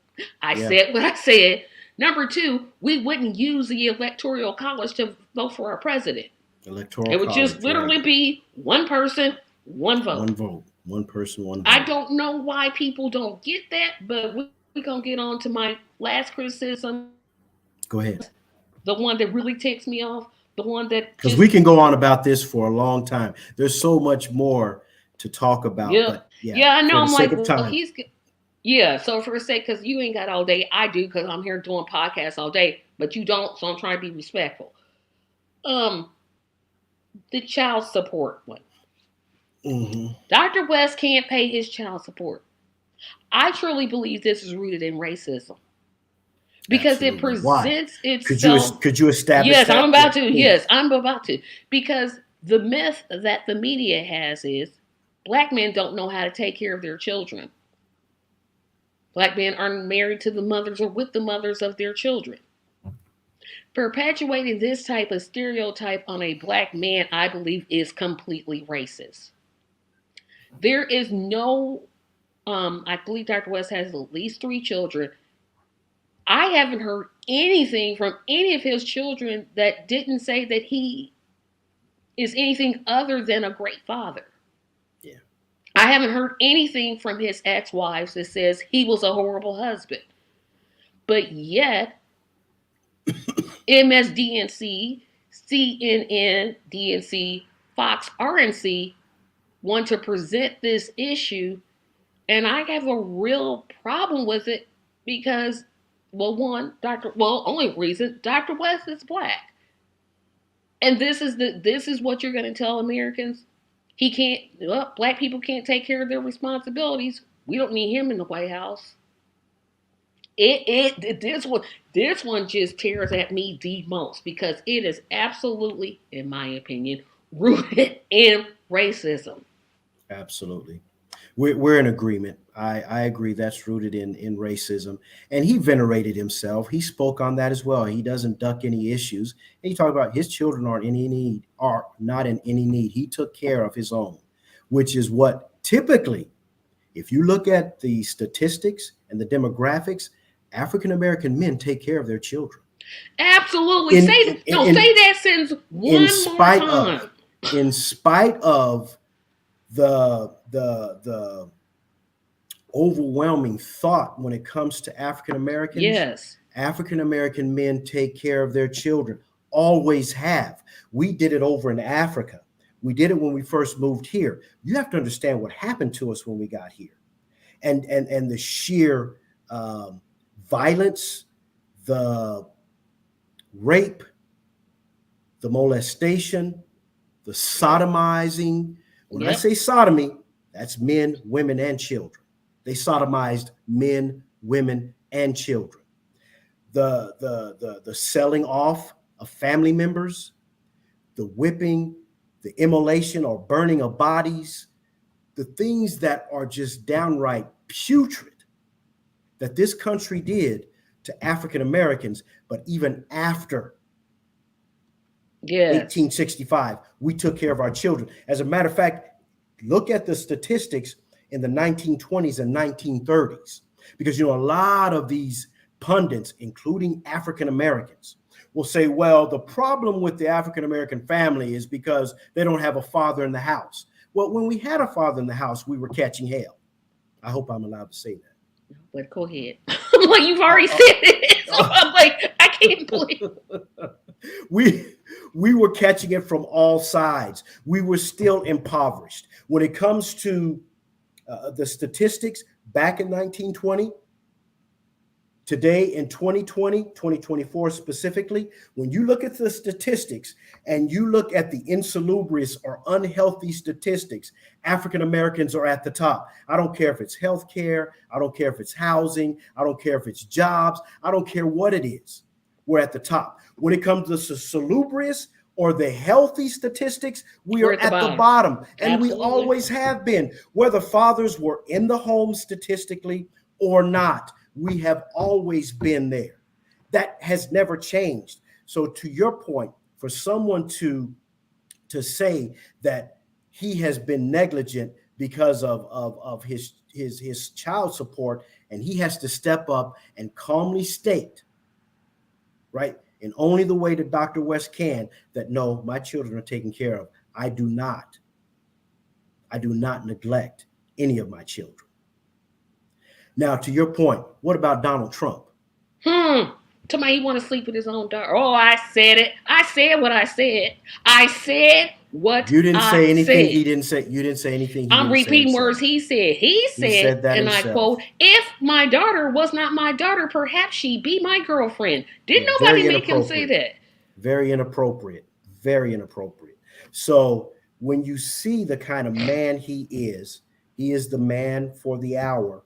Speaker 1: I
Speaker 2: Yeah.
Speaker 1: said what I said. Number two, we wouldn't use the electoral college to vote for our president.
Speaker 2: Electoral
Speaker 1: It would just
Speaker 2: college, right.
Speaker 1: literally be one person, one vote.
Speaker 2: One vote. One person, one
Speaker 1: I
Speaker 2: vote.
Speaker 1: don't know why people don't get that, but we're going to get on to my last criticism.
Speaker 2: Go ahead.
Speaker 1: The one that really ticks me off. The one that
Speaker 2: Because
Speaker 1: just,
Speaker 2: we can go on about this for a long time. There's so much more to talk about,
Speaker 1: yeah.
Speaker 2: but yeah,
Speaker 1: Yeah, I know.
Speaker 2: for the
Speaker 1: I'm
Speaker 2: sake
Speaker 1: like,
Speaker 2: of
Speaker 1: well,
Speaker 2: time,
Speaker 1: he's, yeah. So for a sake, because you ain't got all day, I do because I'm here doing podcasts all day, but you don't. So I'm trying to be respectful. Um, the child support one.
Speaker 2: mm-hmm.
Speaker 1: Dr. West can't pay his child support. I truly believe this is rooted in racism because it
Speaker 2: Absolutely. Why?
Speaker 1: presents
Speaker 2: Could you
Speaker 1: itself.
Speaker 2: could you establish
Speaker 1: Yes, I'm
Speaker 2: that? Yeah,
Speaker 1: about to. Yes,
Speaker 2: please.
Speaker 1: I'm about to. Because the myth that the media has is black men don't know how to take care of their children. Black men aren't married to the mothers or with the mothers of their children. Perpetuating this type of stereotype on a black man, I believe, is completely racist. There is no, I believe Dr. West has at least three children. I haven't heard anything from any of his children that didn't say that he is anything other than a great father.
Speaker 2: Yeah.
Speaker 1: I haven't heard anything from his ex wives that says he was a horrible husband. But yet, MSDNC, CNN, DNC, Fox, RNC want to present this issue, and I have a real problem with it because, well, one, only reason Dr. West is black, and this is what you're going to tell Americans. He can't. Well, black people can't take care of their responsibilities. We don't need him in the White House. This one just tears at me the most because it is absolutely, in my opinion, rooted in racism.
Speaker 2: Absolutely. We're in agreement. I agree that's rooted in racism. And he venerated himself. He spoke on that as well. He doesn't duck any issues. And he talked about his children are not in any need. He took care of his own, which is what typically, if you look at the statistics and the demographics, African American men take care of their children.
Speaker 1: Absolutely.
Speaker 2: In
Speaker 1: Say
Speaker 2: in
Speaker 1: that sentence
Speaker 2: in
Speaker 1: one more
Speaker 2: spite of
Speaker 1: time.
Speaker 2: in spite of the overwhelming thought when it comes to African Americans.
Speaker 1: Yes.
Speaker 2: African American men take care of their children, always have. We did it over in Africa. We did it when we first moved here. You have to understand what happened to us when we got here, and the sheer violence, the rape, the molestation, the sodomizing. When I
Speaker 1: Yep.
Speaker 2: say sodomy, that's men, women, and children. They sodomized men, women, and children. The selling off of family members, the whipping, the immolation or burning of bodies, the things that are just downright putrid that this country did to African Americans, but even after
Speaker 1: Yes.
Speaker 2: 1865, we took care of our children. As a matter of fact, look at the statistics in the 1920s and 1930s, because a lot of these pundits, including African Americans, will say, well, the problem with the African American family is because they don't have a father in the house. Well, when we had a father in the house, we were catching hell. I hope I'm allowed to say
Speaker 1: But go ahead. I'm like, you've
Speaker 2: that.
Speaker 1: already said it. So I'm like, I can't believe.
Speaker 2: we we were catching it from all sides. We were still impoverished. When it comes to the statistics back in 1920, today in 2020, 2024 specifically, when you look at the statistics and you look at the insalubrious or unhealthy statistics, African Americans are at the top. I don't care if it's healthcare, I don't care if it's housing, I don't care if it's jobs, I don't care what it is. We're at the top. When it comes to the salubrious or the healthy statistics, we
Speaker 1: We're
Speaker 2: are
Speaker 1: at the
Speaker 2: at the
Speaker 1: bottom.
Speaker 2: bottom, and we
Speaker 1: Absolutely.
Speaker 2: always have been, whether fathers were in the home statistically or not. We have always been there. That has never changed. So to your point, for someone to say that he has been negligent because of his child support, and he has to step up and calmly state, right, in only the way that Dr. West can, that no, my children are taken care of. I do not neglect any of my children. Now, to your point, what about Donald Trump?
Speaker 1: Hmm. Somebody want to sleep with his own daughter. Oh, I said it. I said what I said. I said what
Speaker 2: You didn't
Speaker 1: I
Speaker 2: say anything
Speaker 1: said.
Speaker 2: he didn't say. You didn't say anything he
Speaker 1: I'm
Speaker 2: didn't say
Speaker 1: repeating words
Speaker 2: himself.
Speaker 1: he said. He
Speaker 2: He
Speaker 1: said,
Speaker 2: said that
Speaker 1: and I quote,
Speaker 2: himself.
Speaker 1: if my daughter was not my daughter, perhaps she be my girlfriend. Didn't
Speaker 2: Yeah,
Speaker 1: nobody
Speaker 2: very
Speaker 1: make him say
Speaker 2: inappropriate.
Speaker 1: that?
Speaker 2: Very inappropriate. Very inappropriate. So when you see the kind of man he is the man for the hour.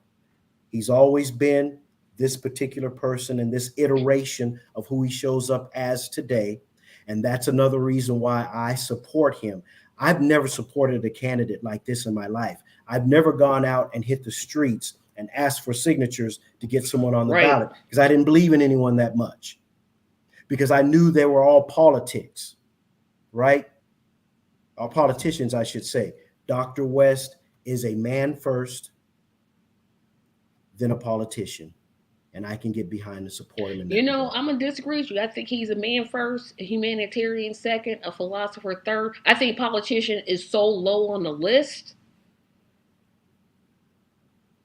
Speaker 2: He's always been this particular person and this iteration of who he shows up as today. And that's another reason why I support him. I've never supported a candidate like this in my life. I've never gone out and hit the streets and asked for signatures to get someone on the
Speaker 1: Right.
Speaker 2: ballot because I didn't believe in anyone that much, because I knew they were all politics, right? All politicians, I should say. Dr. West is a man first, then a politician, and I can get behind and support him in
Speaker 1: You
Speaker 2: that
Speaker 1: know,
Speaker 2: regard.
Speaker 1: I'm gonna disagree with you. I think he's a man first, a humanitarian second, a philosopher third. I think politician is so low on the list.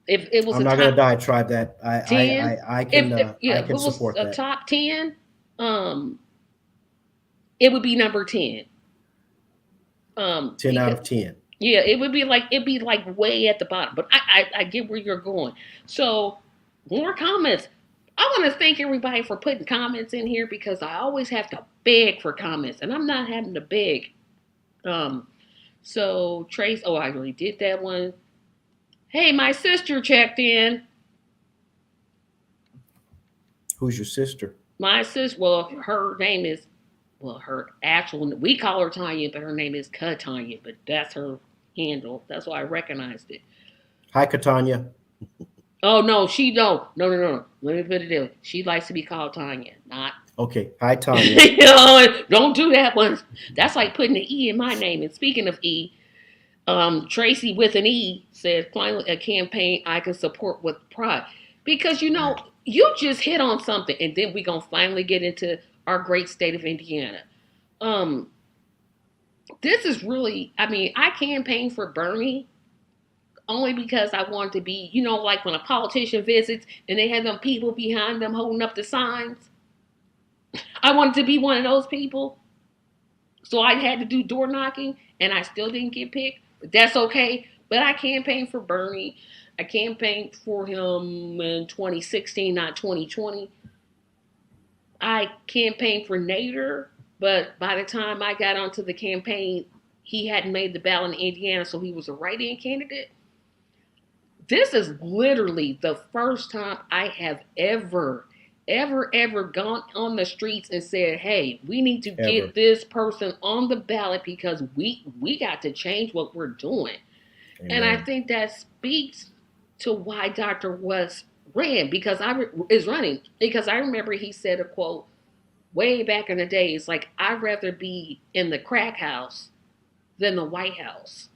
Speaker 1: If it was
Speaker 2: I'm
Speaker 1: a
Speaker 2: not going to
Speaker 1: top
Speaker 2: diatribe that.
Speaker 1: 10,
Speaker 2: I
Speaker 1: if it
Speaker 2: can
Speaker 1: was
Speaker 2: support
Speaker 1: a
Speaker 2: that.
Speaker 1: top 10, um, it would be number 10.
Speaker 2: 10 out
Speaker 1: Because
Speaker 2: of 10.
Speaker 1: yeah, it'd be like way at the bottom. But I get where you're going. So more comments. I want to thank everybody for putting comments in here because I always have to beg for comments, and I'm not having to beg. Um, so Trace, oh, I already did that one. Hey, my sister checked in.
Speaker 2: Who's your sister?
Speaker 1: My sis, well, her name is, well, her actual, we call her Tanya, but her name is Katanya, but that's her handle. That's why I recognized it.
Speaker 2: Hi, Katanya.
Speaker 1: Oh no, she don't. No, no, no. Let me put it in. She likes to be called Tanya, not.
Speaker 2: Okay. Hi, Tanya.
Speaker 1: You know, don't do that one. That's like putting an E in my name. And speaking of E, Tracy with an E says, finally a campaign I can support with pride. Because you just hit on something, and then we're gonna finally get into our great state of Indiana. Um, this is really, I mean, I campaigned for Bernie only because I wanted to be, like when a politician visits and they have them people behind them holding up the signs. I wanted to be one of those people. So I had to do door knocking and I still didn't get picked. But that's okay. But I campaigned for Bernie. I campaigned for him in 2016, not 2020. I campaigned for Nader, but by the time I got onto the campaign, he hadn't made the ballot in Indiana, so he was a write-in candidate. This is literally the first time I have ever gone on the streets and said, "Hey, we need to
Speaker 2: Ever.
Speaker 1: get this person on the ballot because we got to change what we're doing." And I
Speaker 2: Amen.
Speaker 1: think that speaks to why Dr. West ran because is running because I remember he said a quote way back in the days like I'd rather be in the crack house than the White House.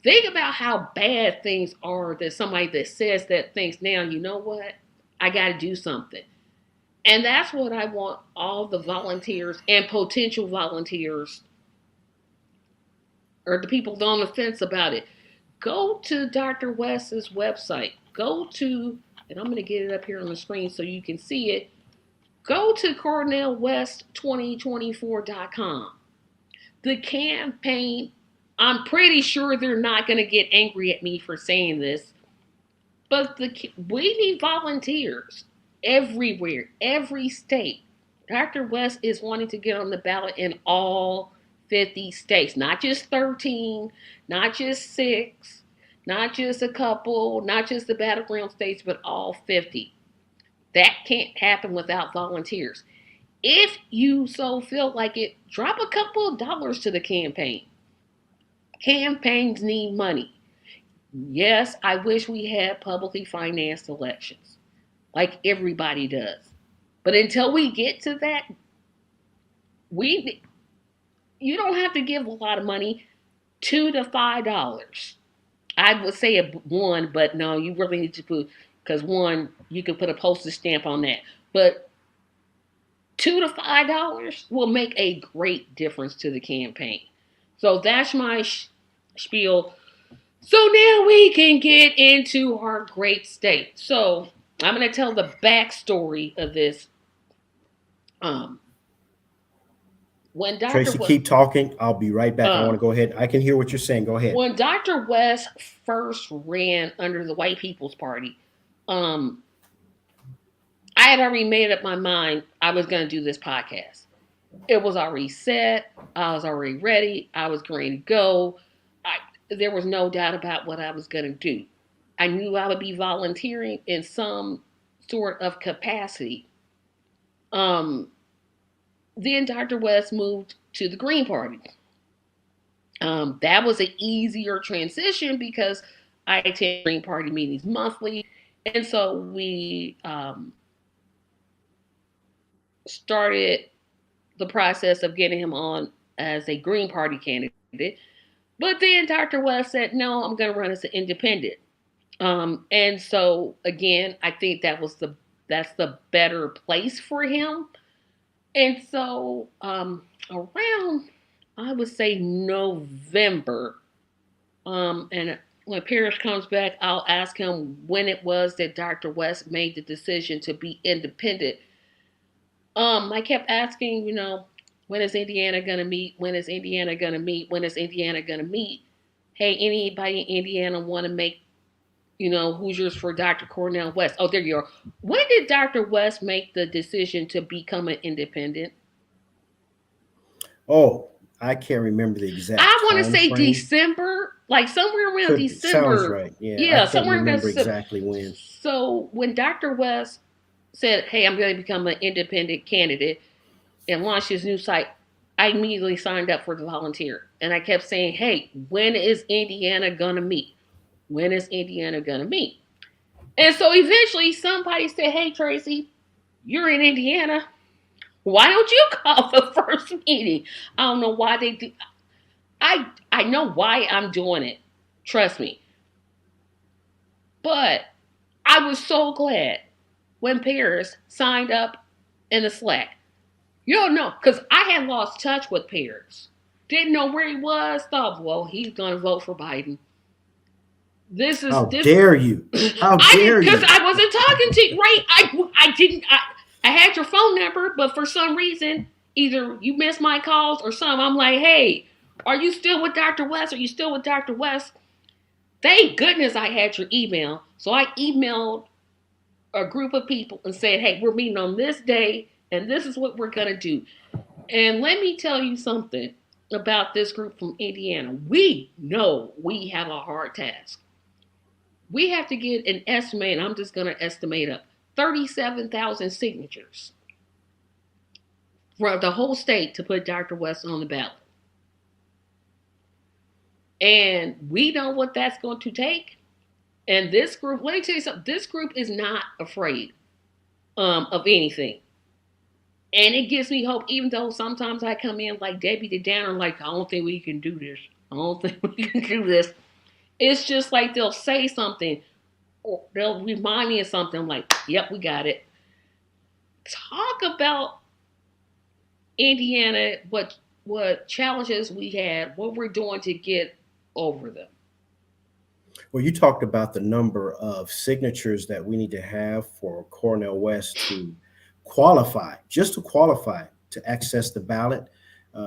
Speaker 1: Think about how bad things are that somebody that says that thinks now, you know what? I got to do something. And that's what I want all the volunteers and potential volunteers or the people on the fence about it. Go to Dr. West's website. Go to, and I'm going to get it up here on the screen so you can see it. Go to CornelWest2024.com. The campaign, I'm pretty sure they're not going to get angry at me for saying this, but we need volunteers everywhere, every state. Dr. West is wanting to get on the ballot in all 50 states, not just 13, not just 6, not just a couple, not just the battleground states, but all 50. That can't happen without volunteers. If you so feel like it, drop a couple of dollars to the campaign. Campaigns need money. Yes, I wish we had publicly financed elections like everybody does. But until we get to that, we you don't have to give a lot of money, $2 to $5. I would say one, but no, you really need to put because one you can put a postage stamp on that. But $2 to $5 will make a great difference to the campaign. So that's my spiel. So now we can get into our great state. So I'm going to tell the backstory of this. Um, when Dr.
Speaker 2: Tracy, keep talking. I'll be right back. I want to go ahead. I can hear what you're saying. Go ahead.
Speaker 1: when Dr. West first ran under the White People's Party, um, I had already made up my mind I was going to do this podcast. It was already set. I was already ready. I was ready to go. There was no doubt about what I was going to do. I knew I would be volunteering in some sort of capacity. Um, then Dr. West moved to the Green Party. That was an easier transition because I attend Green Party meetings monthly. And so we started the process of getting him on as a Green Party candidate. But then Dr. West said, no, I'm going to run as an independent. And so again, I think that's the better place for him. And so around I would say November, and when Parrish comes back, I'll ask him when it was that Dr. West made the decision to be independent. I kept asking, when is Indiana gonna meet? When is Indiana gonna meet? When is Indiana gonna meet? Hey, anybody in Indiana want to make, Hoosiers for Dr. Cornel West? Oh, there you are. When did Dr. West make the decision to become an independent?
Speaker 2: Oh, I can't remember the exact
Speaker 1: I want to
Speaker 2: time
Speaker 1: say
Speaker 2: frame.
Speaker 1: December, like somewhere around
Speaker 2: Could be. Sounds
Speaker 1: December.
Speaker 2: right. Yeah, I
Speaker 1: Yeah,
Speaker 2: can't
Speaker 1: somewhere around
Speaker 2: remember
Speaker 1: December.
Speaker 2: exactly when.
Speaker 1: So when Dr. West said, "Hey, I'm going to become an independent candidate," and launched his new site, I immediately signed up for the volunteer. And I kept saying, "Hey, when is Indiana gonna meet? When is Indiana gonna meet?" And so eventually somebody said, "Hey, Tracy, you're in Indiana. Why don't you call the first meeting?" I don't know why they do. I know why I'm doing it. Trust me. But I was so glad when Paris signed up in the Slack. You don't know, because I had lost touch with Paris. Didn't know where he was. Thought, well, he's gonna vote for Biden. This is
Speaker 2: How
Speaker 1: this.
Speaker 2: dare you? How
Speaker 1: I didn't
Speaker 2: dare
Speaker 1: because
Speaker 2: you?
Speaker 1: I wasn't talking to you, right? I didn't. I had your phone number, but for some reason, either you missed my calls or some. I'm like, hey, are you still with Dr. West? Are you still with Dr. West? Thank goodness I had your email. So I emailed a group of people and said, hey, we're meeting on this day, and this is what we're gonna do. And let me tell you something about this group from Indiana. We know we have a hard task. We have to get an estimate, and I'm just going to estimate up 37,000 signatures for the whole state to put Dr. West on the ballot. And we know what that's going to take. And this group, let me tell you something, this group is not afraid of anything. And it gives me hope, even though sometimes I come in like Debbie the Downer, like, I don't think we can do this. I don't think we can do this. It's just like they'll say something, or they'll remind me of something like, yep, we got it. Talk about Indiana, what challenges we had, what we're doing to get over them.
Speaker 2: Well, you talked about the number of signatures that we need to have for Cornel West to qualify, just to qualify to access the ballot.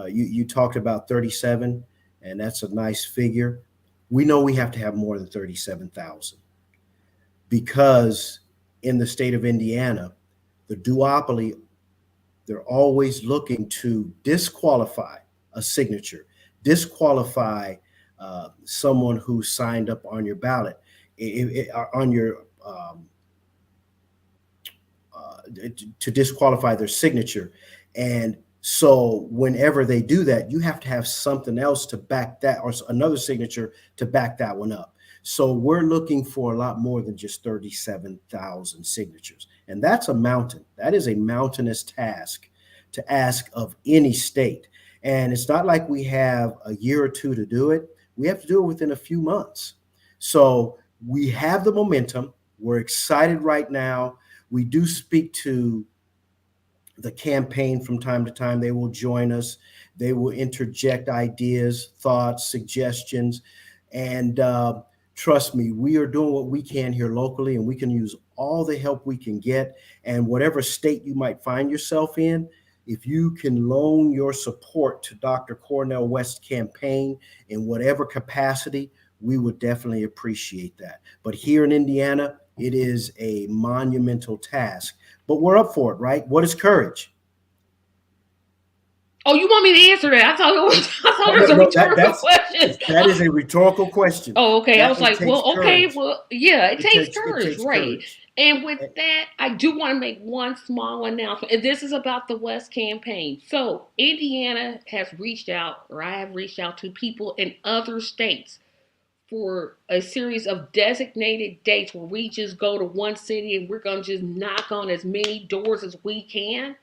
Speaker 2: You talked about 37, and that's a nice figure. We know we have to have more than 37,000 because in the state of Indiana, the duopoly, they're always looking to disqualify a signature, disqualify someone who signed up on your ballot, on your to disqualify their signature. And so whenever they do that, you have to have something else to back that, or another signature to back that one up. So we're looking for a lot more than just 37,000 signatures. And that's a mountain. That is a mountainous task to ask of any state. And it's not like we have a year or two to do it. We have to do it within a few months. So we have the momentum. We're excited right now. We do speak to the campaign from time to time. They will join us. They will interject ideas, thoughts, suggestions. And trust me, we are doing what we can here locally, and we can use all the help we can get. And whatever state you might find yourself in, if you can loan your support to Dr. Cornel West's campaign in whatever capacity, we would definitely appreciate that. But here in Indiana, it is a monumental task, but we're up for it, right? What is courage?
Speaker 1: Oh, you want me to answer that? I thought
Speaker 2: Oh,
Speaker 1: it was
Speaker 2: no,
Speaker 1: a
Speaker 2: no,
Speaker 1: rhetorical question.
Speaker 2: that is a rhetorical question.
Speaker 1: Oh, okay. I
Speaker 2: That
Speaker 1: was
Speaker 2: it
Speaker 1: like,
Speaker 2: takes
Speaker 1: well, okay,
Speaker 2: courage.
Speaker 1: well, yeah, it takes
Speaker 2: It
Speaker 1: courage,
Speaker 2: takes
Speaker 1: right?
Speaker 2: courage.
Speaker 1: And with that, I do want to make one small announcement. And this is about the West campaign. So, Indiana has reached out, or I have reached out to people in other states for a series of designated dates where we just go to one city and we're going to just knock on as many doors as we can.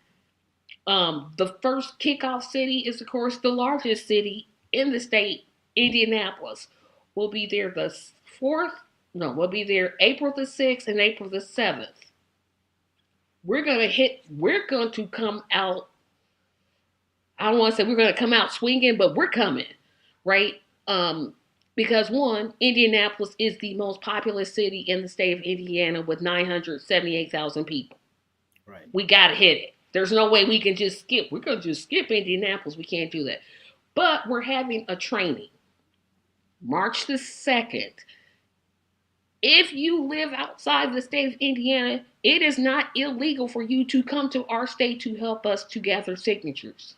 Speaker 1: The first kickoff city is, of course, the largest city in the state, Indianapolis. We'll be there the 4th. No, we'll be there April the 6th and April the 7th. We're going to come out. I don't want to say we're going to come out swinging, but we're coming, right? Because one, Indianapolis is the most populous city in the state of Indiana with 978,000 people.
Speaker 2: Right.
Speaker 1: We got to hit it. There's no way we can just skip. We're going to just skip Indianapolis. We can't do that. But we're having a training March the 2nd. If you live outside the state of Indiana, it is not illegal for you to come to our state to help us to gather signatures.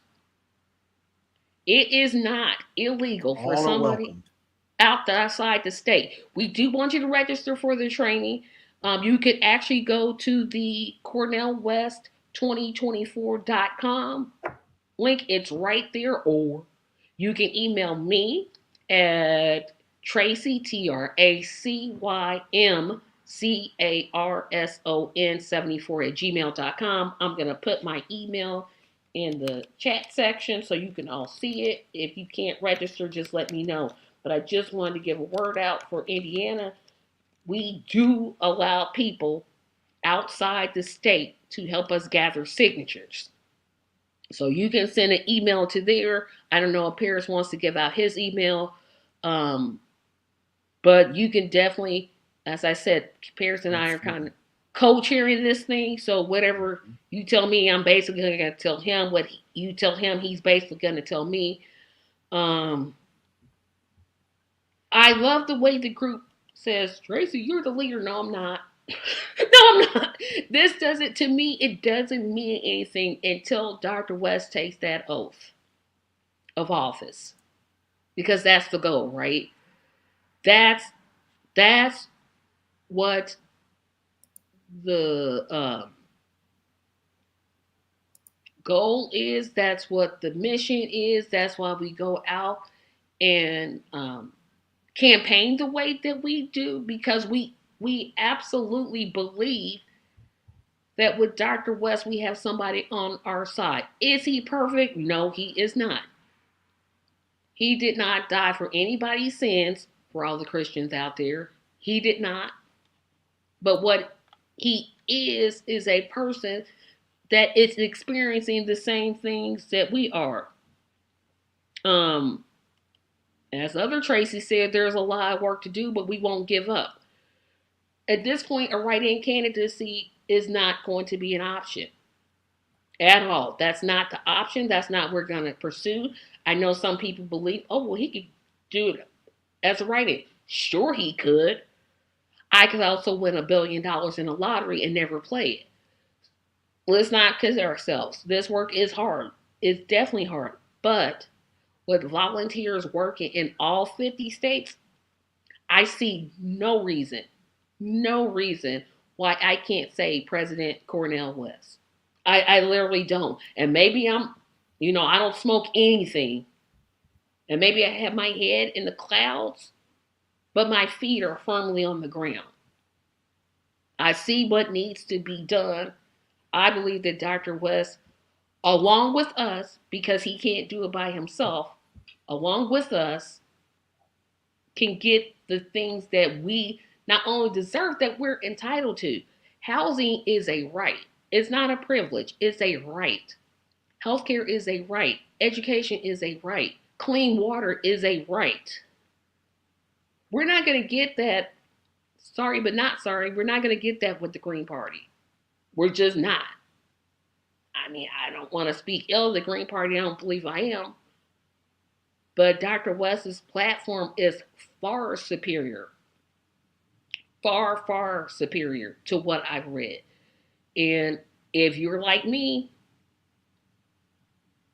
Speaker 1: It is not illegal for
Speaker 2: All are
Speaker 1: somebody
Speaker 2: welcomed.
Speaker 1: outside the state. We do want you to register for the training. You could actually go to the CornelWest2024.com link. It's right there. Or you can email me at Tracy, TracyMCarson74 at gmail.com. I'm going to put my email in the chat section so you can all see it. If you can't register, just let me know. But I just wanted to give a word out for Indiana. We do allow people outside the state to help us gather signatures. So you can send an email to there. I don't know if Paris wants to give out his email. Um, but you can definitely, as I said, Paris and I are kind
Speaker 2: Absolutely.
Speaker 1: of co-chairing this thing. So whatever you tell me, I'm basically going to tell him. What you tell him, he's basically going to tell me. Um, I love the way the group says, Tracy, you're the leader. No, I'm not. No, I'm not. This doesn't, to me, it doesn't mean anything until Dr. West takes that oath of office. Because that's the goal, right? That's that's what the goal is. That's what the mission is. That's why we go out and campaign the way that we do, because we absolutely believe that with Dr. West we have somebody on our side. Is he perfect? No, he is not. He did not die for anybody's sins, for all the Christians out there. He did not. But what he is a person that is experiencing the same things that we are. Um, as other Tracy said, there's a lot of work to do, but we won't give up. At this point, a write-in candidacy is not going to be an option at all. That's not the option. That's not what we're going to pursue. I know some people believe, oh, well, he could do it as a write-in. Sure, he could. I could also win $1 billion in a lottery and never play it. Let's not kid ourselves. This work is hard. It's definitely hard. But with volunteers working in all 50 states, I see no reason why I can't say President Cornel West. I literally don't. And maybe I don't smoke anything. And maybe I have my head in the clouds, but my feet are firmly on the ground. I see what needs to be done. I believe that Dr. West, along with us, because he can't do it by himself, along with us, can get the things that we not only deserve, that we're entitled to. Housing is a right. It's not a privilege. It's a right. Healthcare is a right. Education is a right. Clean water is a right. We're not going to get that. Sorry, but not sorry. We're not going to get that with the Green Party. We're just not. I mean, I don't want to speak ill of the Green Party. I don't believe I am. But Dr. West's platform is far superior, far superior to what I've read. And if you're like me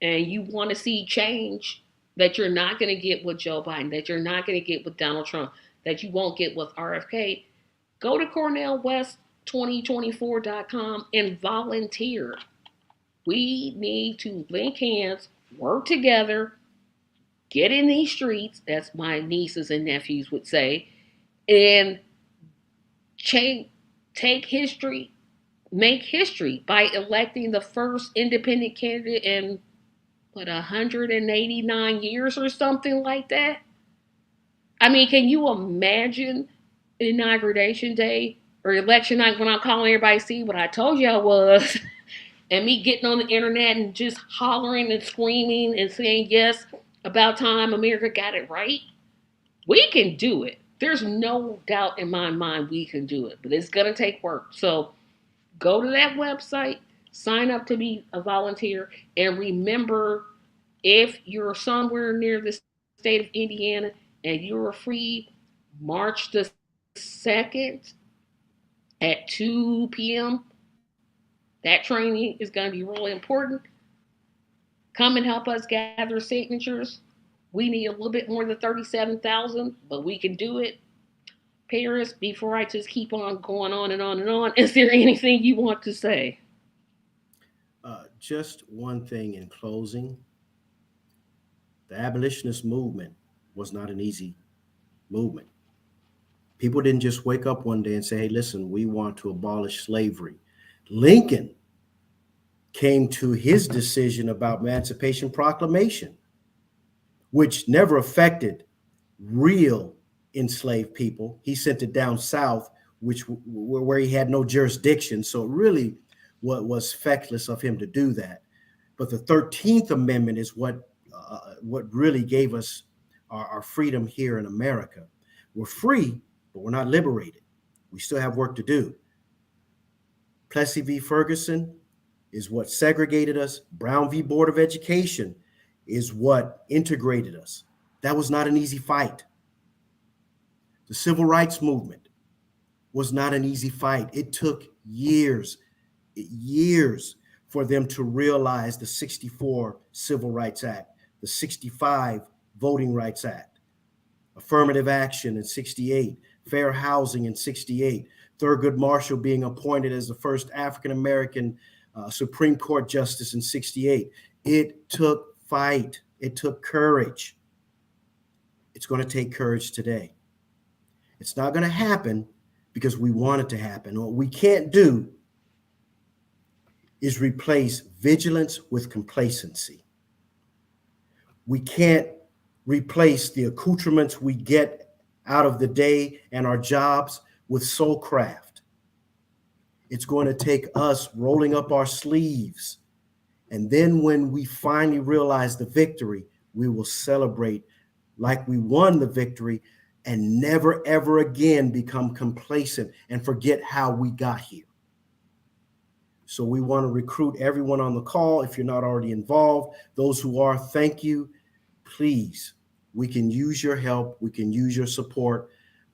Speaker 1: and you want to see change that you're not going to get with Joe Biden, that you're not going to get with Donald Trump, that you won't get with RFK, go to CornelWest2024.com and volunteer. We need to link hands, work together, get in these streets, as my nieces and nephews would say, and change, take history, make history by electing the first independent candidate in 189 years or something like that. I mean, can you imagine inauguration day or election night when I'm calling everybody, see what I told you I was, and me getting on the internet and just hollering and screaming and saying, yes, about time America got it right? We can do it. There's no doubt in my mind we can do it, but it's going to take work. So go to that website, sign up to be a volunteer, and remember, if you're somewhere near the state of Indiana and you're free March the 2nd at 2 p.m., that training is going to be really important. Come and help us gather signatures. We need a little bit more than 37,000, but we can do it. Paris, before I just keep on going on and on and on, is there anything you want to say?
Speaker 2: Just one thing in closing: the abolitionist movement was not an easy movement. People didn't just wake up one day and say, hey, listen, we want to abolish slavery. Lincoln came to his decision about Emancipation Proclamation, which never affected real enslaved people. He sent it down south, which where he had no jurisdiction. So it really was feckless of him to do that. But the 13th Amendment is what really gave us our freedom here in America. We're free, but we're not liberated. We still have work to do. Plessy v. Ferguson is what segregated us. Brown v. Board of Education is what integrated us. That was not an easy fight. The Civil Rights Movement was not an easy fight. It took years for them to realize the 64 Civil Rights Act, the 65 Voting Rights Act, affirmative action in 68, fair housing in 68, Thurgood Marshall being appointed as the first African American Supreme Court justice in 68. It took fight. It took courage. It's going to take courage today. It's not going to happen because we want it to happen. What we can't do is replace vigilance with complacency. We can't replace the accoutrements we get out of the day and our jobs with soul craft. It's going to take us rolling up our sleeves. And then when we finally realize the victory, we will celebrate like we won the victory and never, ever again become complacent and forget how we got here. So we want to recruit everyone on the call. If you're not already involved, those who are, thank you. Please, we can use your help. We can use your support.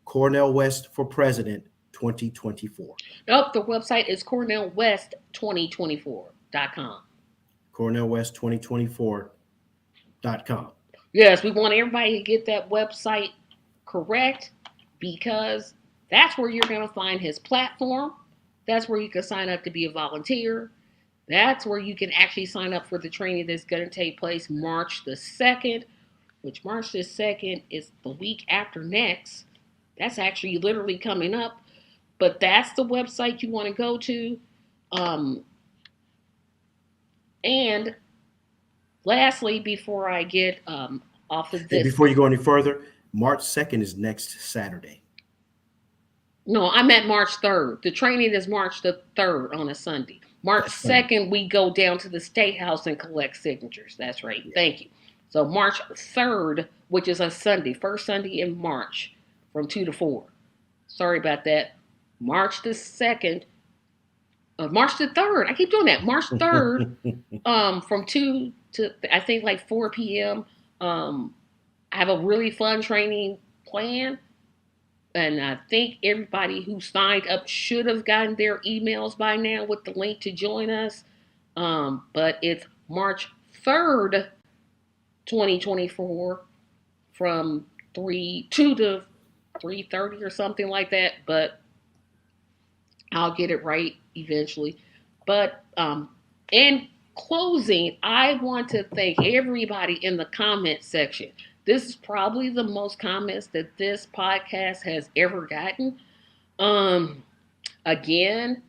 Speaker 2: Cornel West for President 2024.
Speaker 1: Nope, the website is cornelwest2024.com.
Speaker 2: cornelwest2024.com.
Speaker 1: Yes, we want everybody to get that website correct because that's where you're going to find his platform. That's where you can sign up to be a volunteer. That's where you can actually sign up for the training that's going to take place March the 2nd, which March the 2nd is the week after next. That's actually literally coming up. But that's the website you want to go to. And lastly, before I get off of this.
Speaker 2: Before you go any further, March 2nd is next Saturday.
Speaker 1: No, I meant March 3rd. The training is March the 3rd on a Sunday. March 2nd, we go down to the State House and collect signatures. That's right. Yeah. Thank you. So March 3rd, which is a Sunday, first Sunday in March from 2 to 4. Sorry about that. March the 2nd, March the 3rd. I keep doing that. March 3rd from 2 to, I think, like 4 p.m. I have a really fun training plan. And I think everybody who signed up should have gotten their emails by now with the link to join us. But it's March 3rd, 2024 from 2 to 3:30 or something like that. But I'll get it right eventually. But in closing, I want to thank everybody in the comment section. This is probably the most comments that this podcast has ever gotten. Again,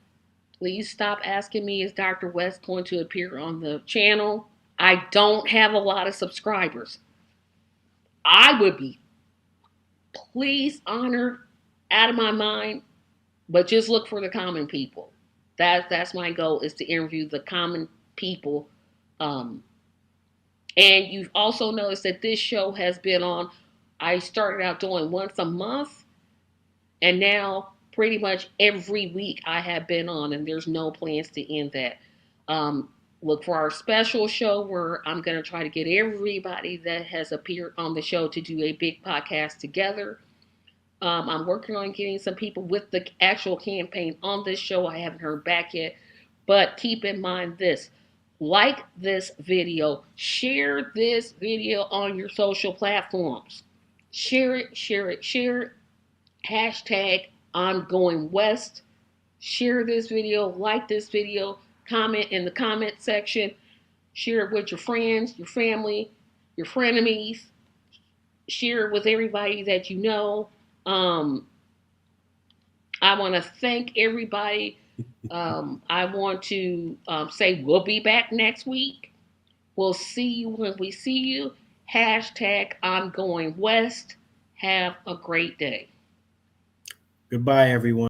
Speaker 1: please stop asking me, is Dr. West going to appear on the channel? I don't have a lot of subscribers. I would be, please, honored out of my mind, but just look for the common people. That's my goal, is to interview the common people. And you've also noticed that this show has been on, I started out doing once a month, and now pretty much every week I have been on, and there's no plans to end that. Look for our special show where I'm going to try to get everybody that has appeared on the show to do a big podcast together. I'm working on getting some people with the actual campaign on this show. I haven't heard back yet, but keep in mind this. Like this video, share this video on your social platforms. Share it, share it, share it. Hashtag I'm going west. Share this video, like this video, comment in the comment section. Share it with your friends, your family, your frenemies. Share it with everybody that you know. I want to thank everybody. I want to say we'll be back next week. We'll see you when we see you. Hashtag I'm going west. Have a great day.
Speaker 2: Goodbye, everyone.